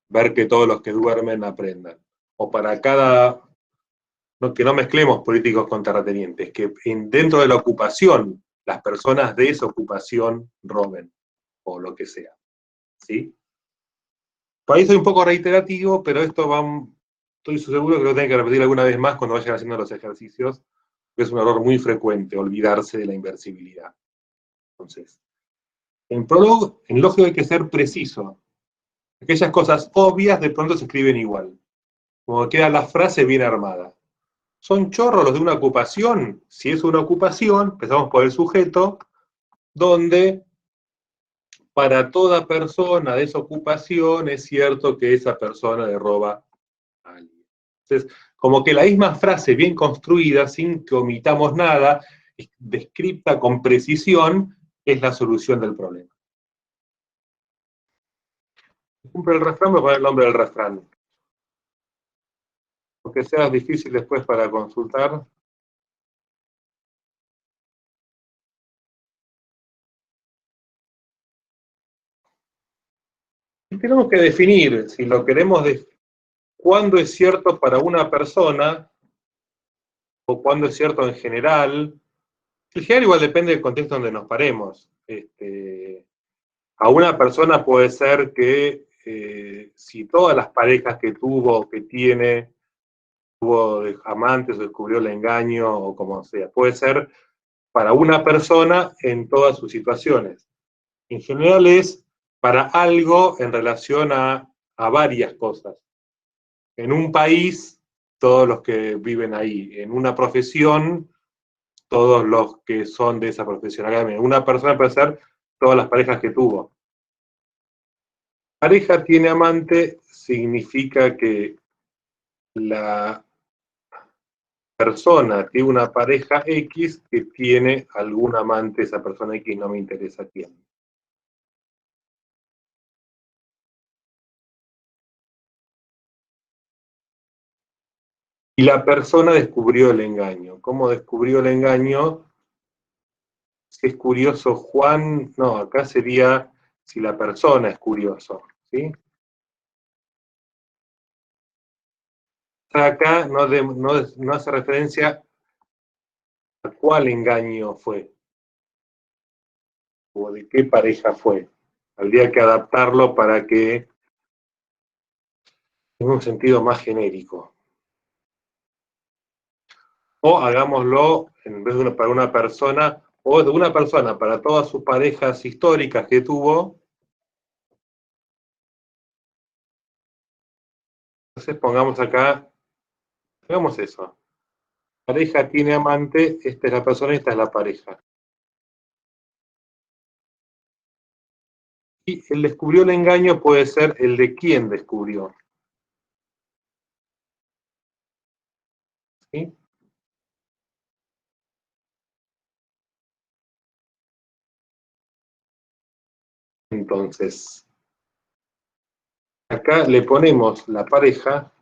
ver que todos los que duermen aprendan. O para cada, no, que no mezclemos políticos con terratenientes, que dentro de la ocupación, las personas de esa ocupación roben, o lo que sea. ¿Sí? Por ahí soy un poco reiterativo, pero esto va, estoy seguro que lo tengo que repetir alguna vez más cuando vayan haciendo los ejercicios, que es un error muy frecuente, olvidarse de la inversibilidad. Entonces, en Prolog, en lógico hay que ser preciso. Aquellas cosas obvias de pronto se escriben igual. Como queda la frase bien armada. ¿Son chorros los de una ocupación? Si es una ocupación, empezamos por el sujeto, donde para toda persona de esa ocupación es cierto que esa persona le roba a alguien. Entonces, como que la misma frase bien construida, sin que omitamos nada, descripta con precisión, es la solución del problema. Cumple el refrán, voy a poner el nombre del refrán. Aunque sea difícil después para consultar. Y tenemos que definir si lo queremos cuándo es cierto para una persona o cuándo es cierto en general. En general igual depende del contexto donde nos paremos. A una persona puede ser que si todas las parejas que tuvo o que tiene, tuvo amantes o descubrió el engaño o como sea, puede ser para una persona en todas sus situaciones. En general es para algo en relación a varias cosas. En un país, todos los que viven ahí. En una profesión, todos los que son de esa profesión. Una persona puede ser todas las parejas que tuvo. Pareja tiene amante significa que la persona tiene una pareja X que tiene algún amante, esa persona X no me interesa quién. Y la persona descubrió el engaño. ¿Cómo descubrió el engaño? Si es curioso Juan, no, acá sería si la persona es curioso, ¿sí? Acá no hace referencia a cuál engaño fue, o de qué pareja fue. Habría que adaptarlo para que tenga un sentido más genérico. O hagámoslo, en vez de para una persona, o de una persona para todas sus parejas históricas que tuvo. Entonces pongamos acá, hagamos eso. Pareja tiene amante, esta es la persona, esta es la pareja. Y el descubrió el engaño puede ser el de quién descubrió. ¿Sí? Entonces, acá le ponemos la pareja,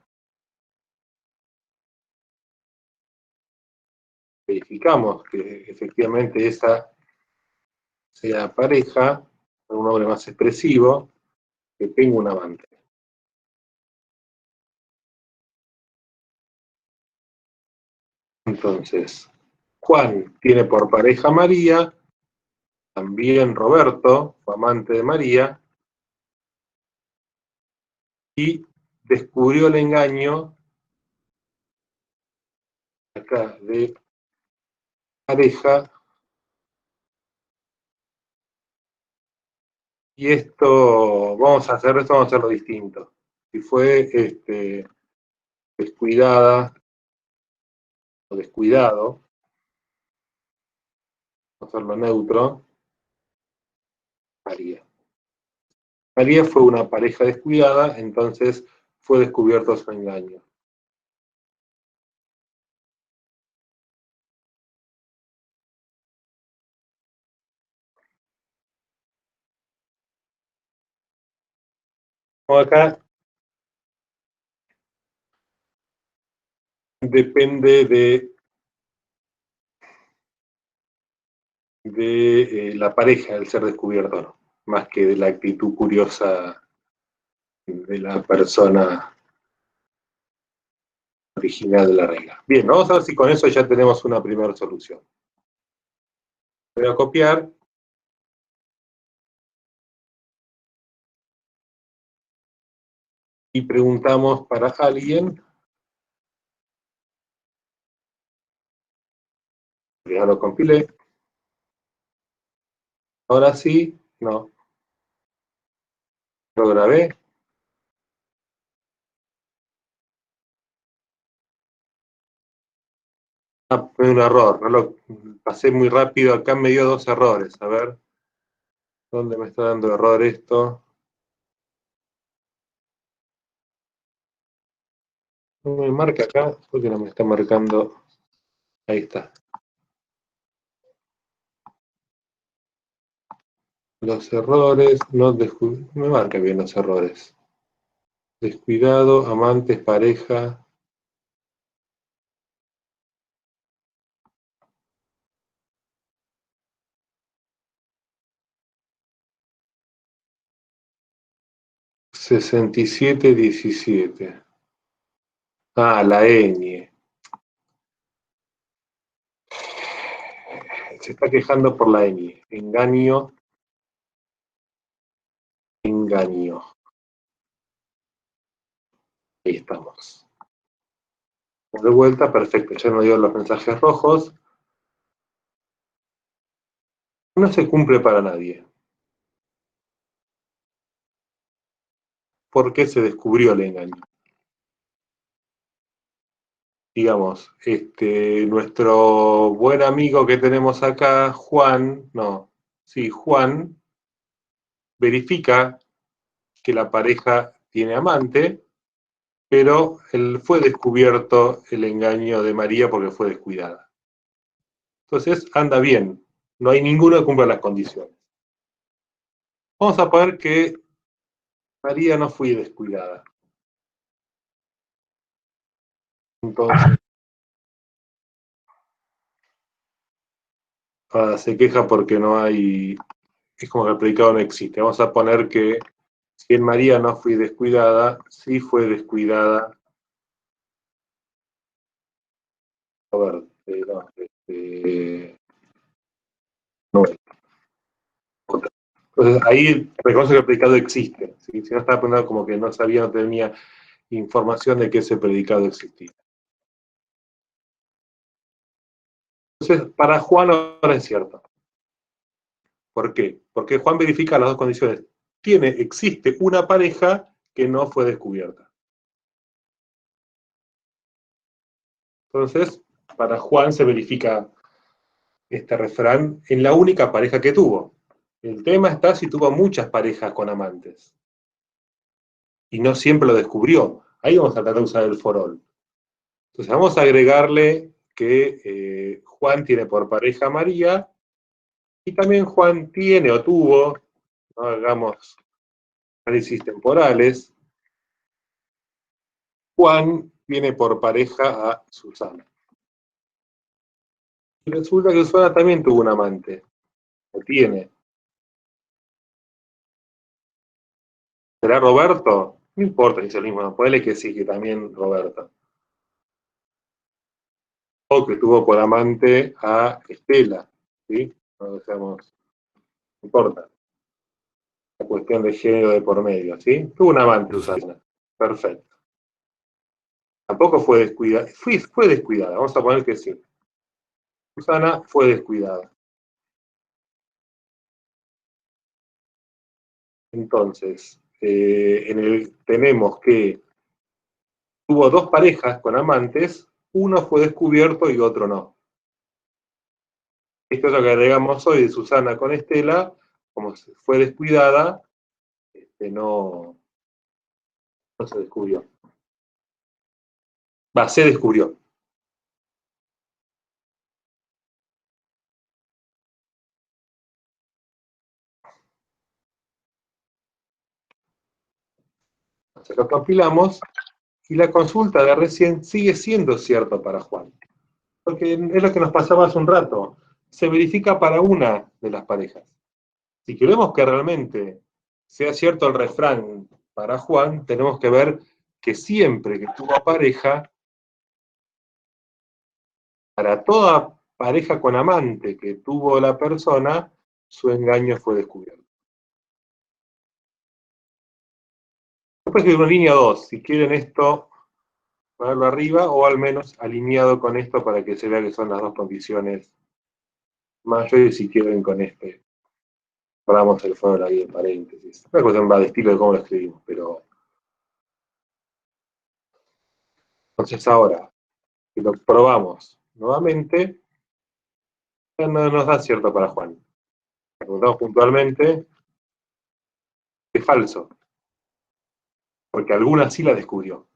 verificamos que efectivamente esa sea pareja, un nombre más expresivo, que tenga un amante. Entonces, Juan tiene por pareja a María, también Roberto, fue amante de María, y descubrió el engaño acá de pareja, y esto, vamos a hacerlo distinto. Si fue descuidada o descuidado, vamos a hacerlo neutro, María. María fue una pareja descuidada, entonces fue descubierto su engaño. Como acá depende de la pareja el ser descubierto, ¿no? Más que de la actitud curiosa de la persona original de la regla. Bien, vamos a ver si con eso ya tenemos una primera solución. Voy a copiar. Y preguntamos para alguien. Ya lo compilé. Ahora sí, no. Lo grabé. Ah, fue un error. No lo pasé muy rápido. Acá me dio 2 errores. A ver. ¿Dónde me está dando error esto? No me marca acá. ¿Por qué no me está marcando? Ahí está. Los errores. No me marca bien los errores. Descuidado, amantes, pareja. (6717). Ah, la ñ. Se está quejando por la ñ. Engaño. Engaño. Ahí estamos. De vuelta, perfecto. Ya no dio los mensajes rojos. No se cumple para nadie. Porque se descubrió el engaño. Digamos, nuestro buen amigo que tenemos acá, Juan, Juan, verifica que la pareja tiene amante, pero fue descubierto el engaño de María porque fue descuidada. Entonces, anda bien. No hay ninguno que cumpla las condiciones. Vamos a poner que María no fue descuidada. Entonces, se queja porque no hay, es como que el predicado no existe. Vamos a poner que si en María no fue descuidada, sí fue descuidada. A ver, no, entonces ahí reconoce que el predicado existe. ¿Sí? Si no estaba poniendo como que no sabía, no tenía información de que ese predicado existía. Entonces, para Juan ahora es cierto. ¿Por qué? Porque Juan verifica las dos condiciones. Existe una pareja que no fue descubierta. Entonces, para Juan se verifica este refrán en la única pareja que tuvo. El tema está si tuvo muchas parejas con amantes. Y no siempre lo descubrió. Ahí vamos a tratar de usar el for all. Entonces vamos a agregarle que Juan tiene por pareja a María, y también Juan tiene o tuvo ¿no? Hagamos análisis temporales. Juan viene por pareja a Susana. Y resulta que Susana también tuvo un amante. ¿O tiene? ¿Será Roberto? No importa si es el mismo. Ponele que sí, que también Roberto. O que tuvo por amante a Estela. ¿Sí? No seamos, no importa. La cuestión de género de por medio. ¿Sí? Tuvo un amante Susana. Perfecto. Tampoco fue descuidada. Fue descuidada. Vamos a poner que sí. Susana fue descuidada. Entonces, tenemos que tuvo dos parejas con amantes, uno fue descubierto y otro no. Esto es lo que agregamos hoy de Susana con Estela, como fue descuidada, no se descubrió. Se descubrió. Entonces lo compilamos y la consulta de recién sigue siendo cierto para Juan. Porque es lo que nos pasaba hace un rato. Se verifica para una de las parejas. Si queremos que realmente sea cierto el refrán para Juan, tenemos que ver que siempre que tuvo pareja, para toda pareja con amante que tuvo la persona, su engaño fue descubierto. Después de una línea 2, si quieren esto, ponerlo arriba, o al menos alineado con esto para que se vea que son las dos condiciones mayores, si quieren con este. Paramos el fuego ahí en paréntesis. Una cuestión va de estilo de cómo lo escribimos, pero... Entonces ahora, si lo probamos nuevamente, no nos da cierto para Juan. Preguntamos puntualmente, es falso, porque alguna sí la descubrió.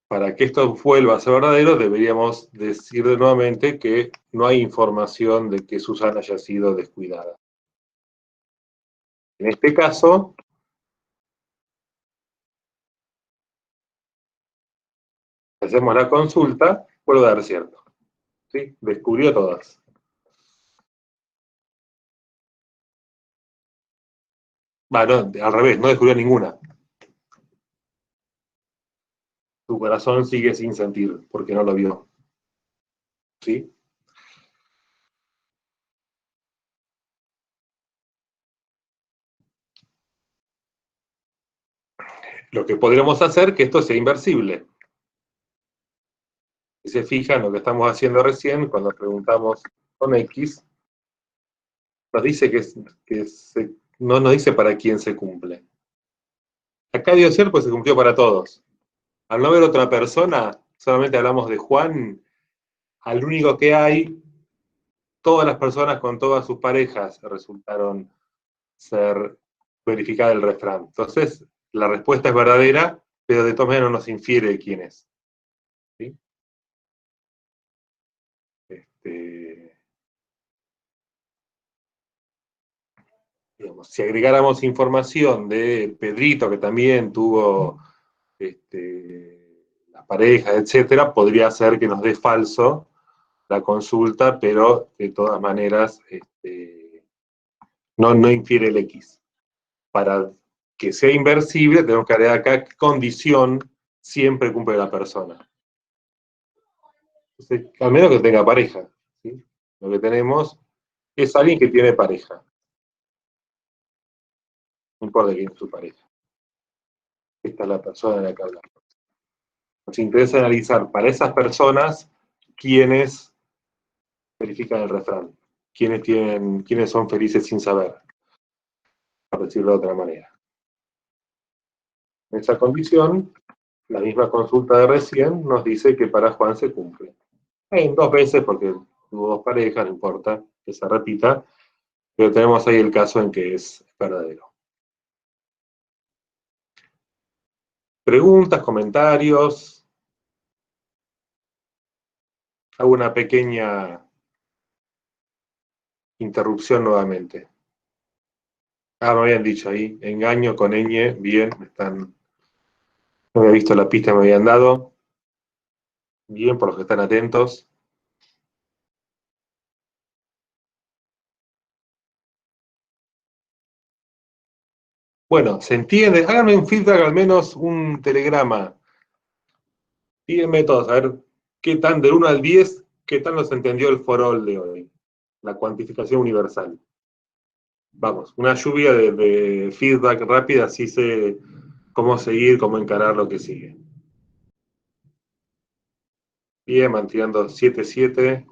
Para que esto vuelva a ser verdadero, deberíamos decir nuevamente que no hay información de que Susana haya sido descuidada. En este caso, si hacemos la consulta, puedo dar cierto. ¿Sí? Descubrió todas. No, al revés, no descubrió ninguna. Su corazón sigue sin sentir, porque no lo vio. ¿Sí? Lo que podríamos hacer es que esto sea inversible. Si se fijan lo que estamos haciendo recién, cuando preguntamos con X, nos dice no nos dice para quién se cumple. Acá dio cierto, pues se cumplió para todos. Al no ver otra persona, solamente hablamos de Juan, al único que hay, todas las personas con todas sus parejas resultaron ser verificada el refrán. Entonces, la respuesta es verdadera, pero de todas maneras no nos infiere quién es. ¿Sí? Digamos, si agregáramos información de Pedrito, que también tuvo la pareja, etcétera, podría ser que nos dé falso la consulta, pero de todas maneras no infiere el X. Para que sea inversible, tenemos que agregar acá qué condición siempre cumple la persona. Entonces, al menos que tenga pareja. ¿Sí? Lo que tenemos es alguien que tiene pareja. No importa quién es su pareja. Esta es la persona de la que hablamos. Nos interesa analizar para esas personas quiénes verifican el refrán, quiénes son felices sin saber, por decirlo de otra manera. En esa condición, la misma consulta de recién nos dice que para Juan se cumple. En dos veces, porque tuvo dos parejas, no importa que se repita, pero tenemos ahí el caso en que es verdadero. Preguntas, comentarios. Hago una pequeña interrupción nuevamente. Ah, me habían dicho ahí, engaño con ñ, bien, no había visto la pista que me habían dado. Bien, por los que están atentos. Bueno, ¿se entiende? Háganme un feedback, al menos un telegrama. Díganme todos, a ver, ¿qué tan, del 1 al 10, qué tan nos entendió el forol de hoy? La cuantificación universal. Vamos, una lluvia de feedback rápida, así sé cómo seguir, cómo encarar lo que sigue. Bien, manteniendo 7-7.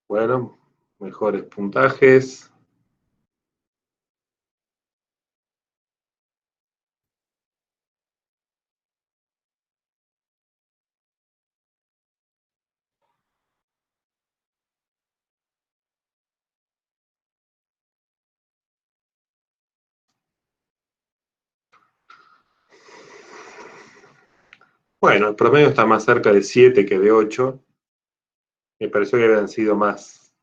Bueno, mejores puntajes. Bueno, el promedio está más cerca de 7 que de 8. Me pareció que habían sido más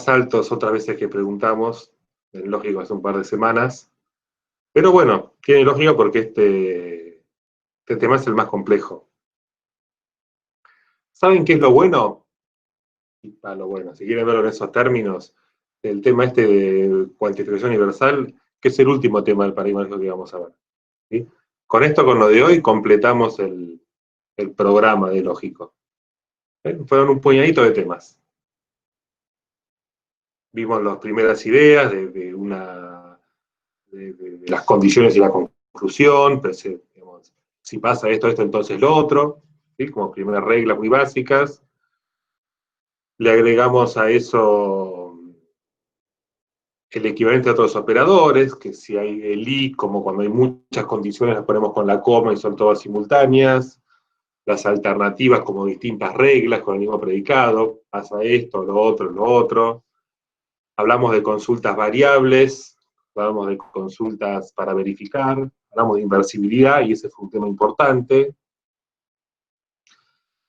altos otras veces que preguntamos, en lógico hace un par de semanas. Pero bueno, tiene lógica porque este tema es el más complejo. ¿Saben qué es lo bueno? Lo bueno, si quieren verlo en esos términos, el tema este de cuantificación universal, que es el último tema del paradigma que vamos a ver. ¿Sí? Con esto, con lo de hoy, completamos el programa de lógico. Fueron un puñadito de temas. Vimos las primeras ideas de las condiciones y la conclusión, pues, digamos, si pasa esto, entonces lo otro, ¿sí? Como primeras reglas muy básicas. Le agregamos a eso el equivalente a otros operadores, que si hay el i, como cuando hay muchas condiciones, las ponemos con la coma y son todas simultáneas. Las alternativas como distintas reglas con el mismo predicado, pasa esto, lo otro, lo otro. Hablamos de consultas variables, hablamos de consultas para verificar, hablamos de inversibilidad, y ese fue un tema importante.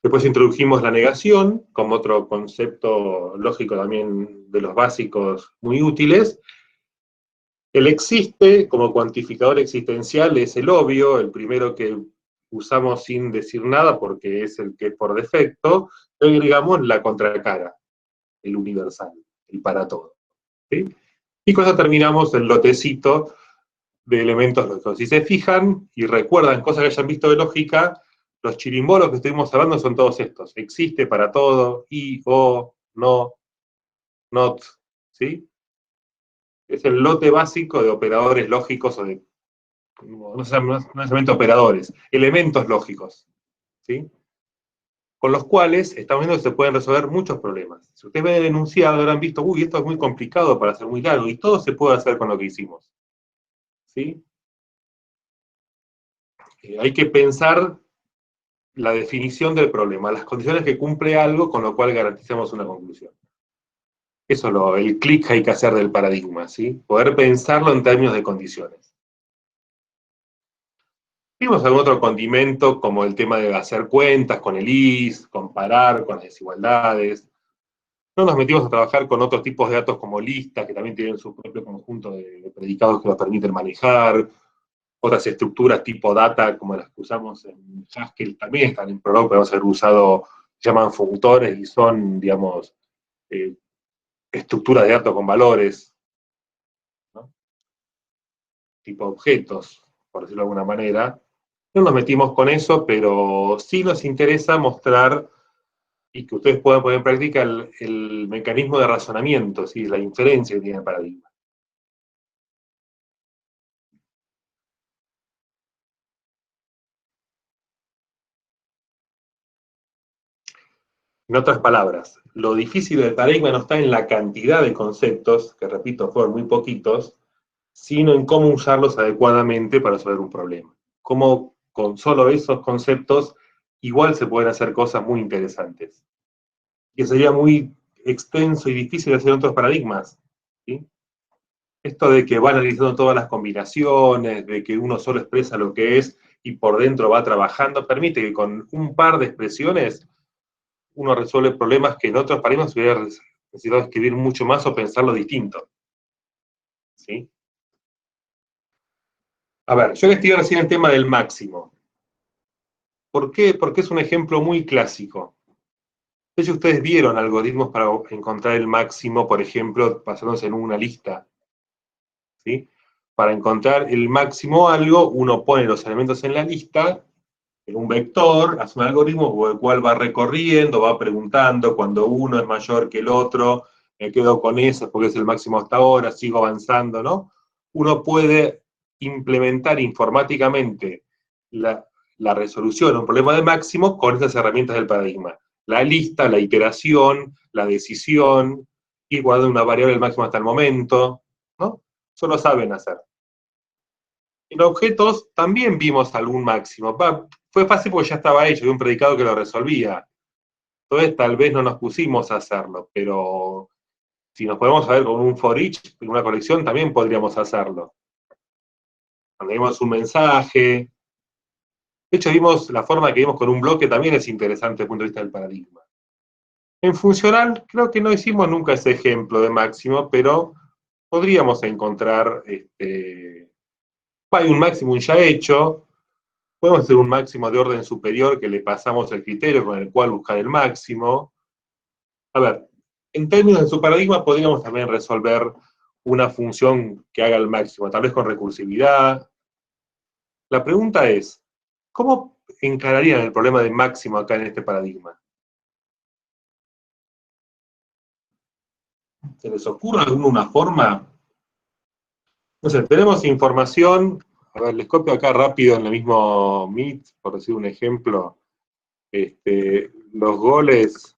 Después introdujimos la negación, como otro concepto lógico también de los básicos muy útiles. El existe, como cuantificador existencial, es el obvio, el primero que usamos sin decir nada porque es el que es por defecto. Le agregamos la contracara, el universal, el para todo. ¿Sí? Y con eso terminamos el lotecito de elementos lógicos. Si se fijan y recuerdan cosas que hayan visto de lógica, los chirimbolos que estuvimos hablando son todos estos. Existe para todo, y, o, no, not, ¿sí? Es el lote básico de operadores lógicos, o de, no necesariamente operadores, elementos lógicos, ¿sí? Con los cuales estamos viendo que se pueden resolver muchos problemas. Si ustedes ven el enunciado, habrán visto, uy, esto es muy complicado para ser muy largo, y todo se puede hacer con lo que hicimos, ¿sí? Hay que pensar la definición del problema, las condiciones que cumple algo con lo cual garanticemos una conclusión. Eso es el clic que hay que hacer del paradigma, ¿sí? Poder pensarlo en términos de condiciones. Vimos algún otro condimento, como el tema de hacer cuentas con el IS, comparar con las desigualdades. No nos metimos a trabajar con otros tipos de datos como listas, que también tienen su propio conjunto de predicados que los permiten manejar. Otras estructuras tipo data, como las que usamos en Haskell, también están en Prolog, podemos haber usado, se llaman functores y son, digamos, estructuras de datos con valores, ¿no? Tipo objetos, por decirlo de alguna manera. No nos metimos con eso, pero sí nos interesa mostrar y que ustedes puedan poner en práctica el mecanismo de razonamiento, ¿sí? La inferencia que tiene el paradigma. En otras palabras, lo difícil del paradigma no está en la cantidad de conceptos, que repito, fueron muy poquitos, sino en cómo usarlos adecuadamente para resolver un problema. Cómo con solo esos conceptos igual se pueden hacer cosas muy interesantes. Que sería muy extenso y difícil hacer otros paradigmas, ¿sí? Esto de que va analizando todas las combinaciones, de que uno solo expresa lo que es, y por dentro va trabajando, permite que con un par de expresiones uno resuelve problemas que en otros paradigmas hubiera necesitado escribir mucho más o pensarlo distinto. ¿Sí? A ver, yo investigué recién el tema del máximo. ¿Por qué? Porque es un ejemplo muy clásico. De hecho, ustedes vieron algoritmos para encontrar el máximo, por ejemplo, basándose en una lista. ¿Sí? Para encontrar el máximo algo, uno pone los elementos en la lista, en un vector, hace un algoritmo por el cual va recorriendo, va preguntando, cuando uno es mayor que el otro, me quedo con eso porque es el máximo hasta ahora, sigo avanzando, ¿no? Uno puede implementar informáticamente la resolución a un problema de máximo con esas herramientas del paradigma. La lista, la iteración, la decisión, ir guardando una variable del máximo hasta el momento, ¿no? Eso lo saben hacer. En objetos también vimos algún máximo. Fue fácil porque ya estaba hecho, había un predicado que lo resolvía. Entonces tal vez no nos pusimos a hacerlo, pero si nos podemos saber con un for each, en una colección, también podríamos hacerlo. Cuando vimos un mensaje. De hecho, vimos la forma que vimos con un bloque, también es interesante desde el punto de vista del paradigma. En funcional, creo que no hicimos nunca ese ejemplo de máximo, pero podríamos encontrar, hay un máximo ya hecho. Podemos hacer un máximo de orden superior que le pasamos el criterio con el cual buscar el máximo. A ver, en términos de su paradigma podríamos también resolver una función que haga el máximo, tal vez con recursividad. La pregunta es, ¿cómo encararían el problema de máximo acá en este paradigma? ¿Se les ocurre alguna forma? No sé, tenemos información, a ver, les copio acá rápido en el mismo Meet, por decir un ejemplo, los goles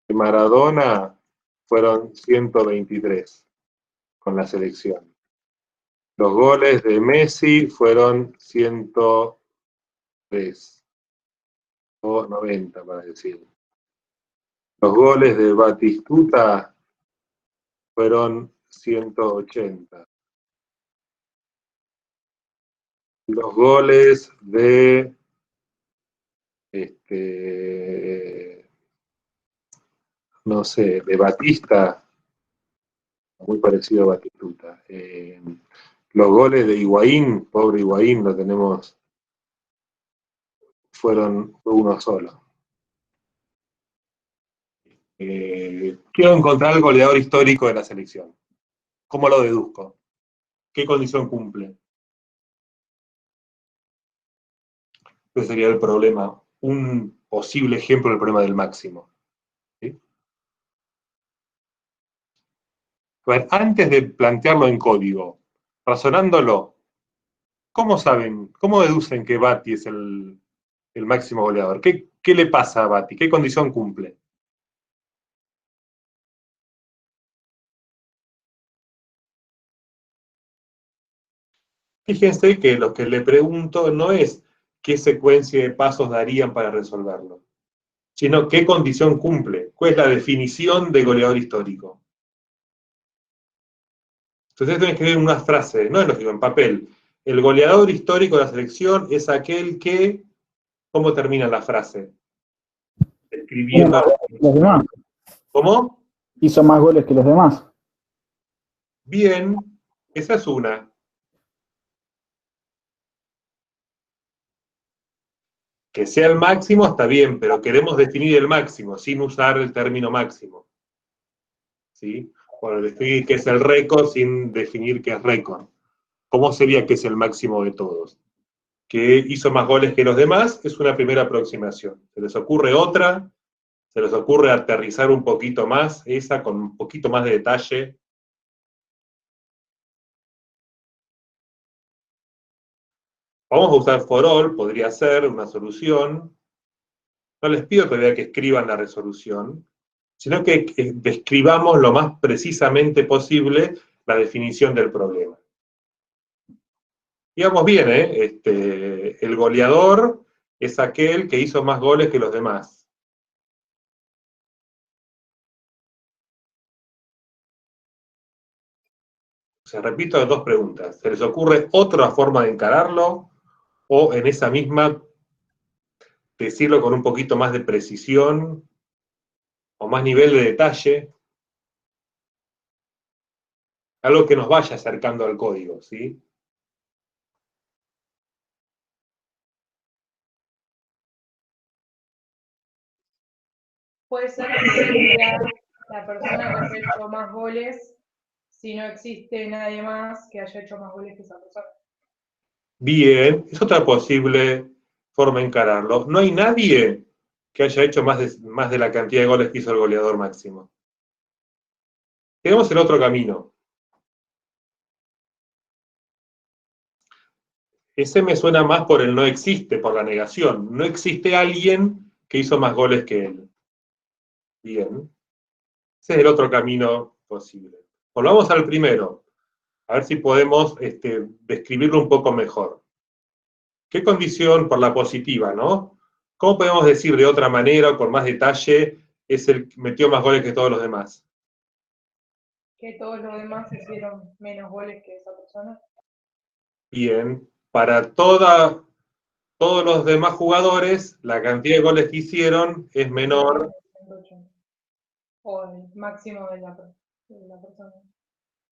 de Maradona fueron 123 con la selección. Los goles de Messi fueron 103 o 90, para decir. Los goles de Batistuta fueron 180. Los goles de no sé, de Batista, muy parecido a Batistuta. Los goles de Higuaín, pobre Higuaín, lo tenemos, fue uno solo. Quiero encontrar el goleador histórico de la selección. ¿Cómo lo deduzco? ¿Qué condición cumple? Ese sería el problema, un posible ejemplo del problema del máximo. ¿Sí? A ver, antes de plantearlo en código, razonándolo, ¿cómo saben, cómo deducen que Bati es el máximo goleador? ¿Qué le pasa a Bati? ¿Qué condición cumple? Fíjense que lo que le pregunto no es qué secuencia de pasos darían para resolverlo, sino qué condición cumple, cuál es la definición de goleador histórico. Entonces tienen que escribir una frase, no es lógico, en papel. El goleador histórico de la selección es aquel que, ¿cómo termina la frase? Escribiendo. Los demás. ¿Cómo? Hizo más goles que los demás. Bien, esa es una. Que sea el máximo está bien, pero queremos definir el máximo sin usar el término máximo. ¿Sí? Bueno, definir qué es el récord sin definir qué es récord. ¿Cómo sería que es el máximo de todos? Que hizo más goles que los demás es una primera aproximación. ¿Se les ocurre otra? ¿Se les ocurre aterrizar un poquito más esa con un poquito más de detalle? Vamos a usar for all, podría ser una solución. No les pido todavía que escriban la resolución, sino que describamos lo más precisamente posible la definición del problema. Digamos bien, el goleador es aquel que hizo más goles que los demás. O sea, repito las dos preguntas. ¿Se les ocurre otra forma de encararlo? o en esa misma decirlo con un poquito más de precisión o más nivel de detalle, algo que nos vaya acercando al código, ¿sí? Puede ser que sería la persona que haya hecho más goles si no existe nadie más que haya hecho más goles que esa persona. Bien, es otra posible forma de encararlo. No hay nadie que haya hecho más de la cantidad de goles que hizo el goleador máximo. Tenemos el otro camino. Ese me suena más por el no existe, por la negación. No existe alguien que hizo más goles que él. Bien. Ese es el otro camino posible. Volvamos al primero. A ver si podemos describirlo un poco mejor. ¿Qué condición por la positiva, no? ¿Cómo podemos decir de otra manera o con más detalle es el que metió más goles que todos los demás? Que todos los demás hicieron menos goles que esa persona. Bien. Para todos los demás jugadores, la cantidad de goles que hicieron es menor. 180. O el máximo de la persona.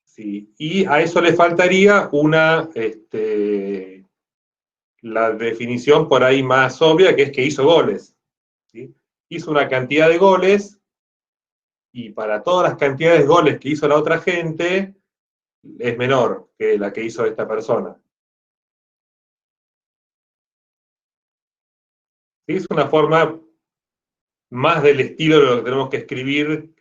Sí. Y a eso le faltaría la definición por ahí más obvia, que es que hizo goles. ¿Sí? Hizo una cantidad de goles, y para todas las cantidades de goles que hizo la otra gente, es menor que la que hizo esta persona. ¿Sí? Es una forma más del estilo de lo que tenemos que escribir,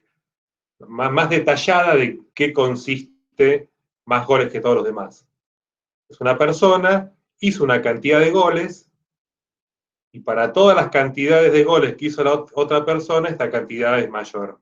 más detallada de qué consiste más goles que todos los demás. Es una persona, hizo una cantidad de goles, y para todas las cantidades de goles que hizo la otra persona, esta cantidad es mayor.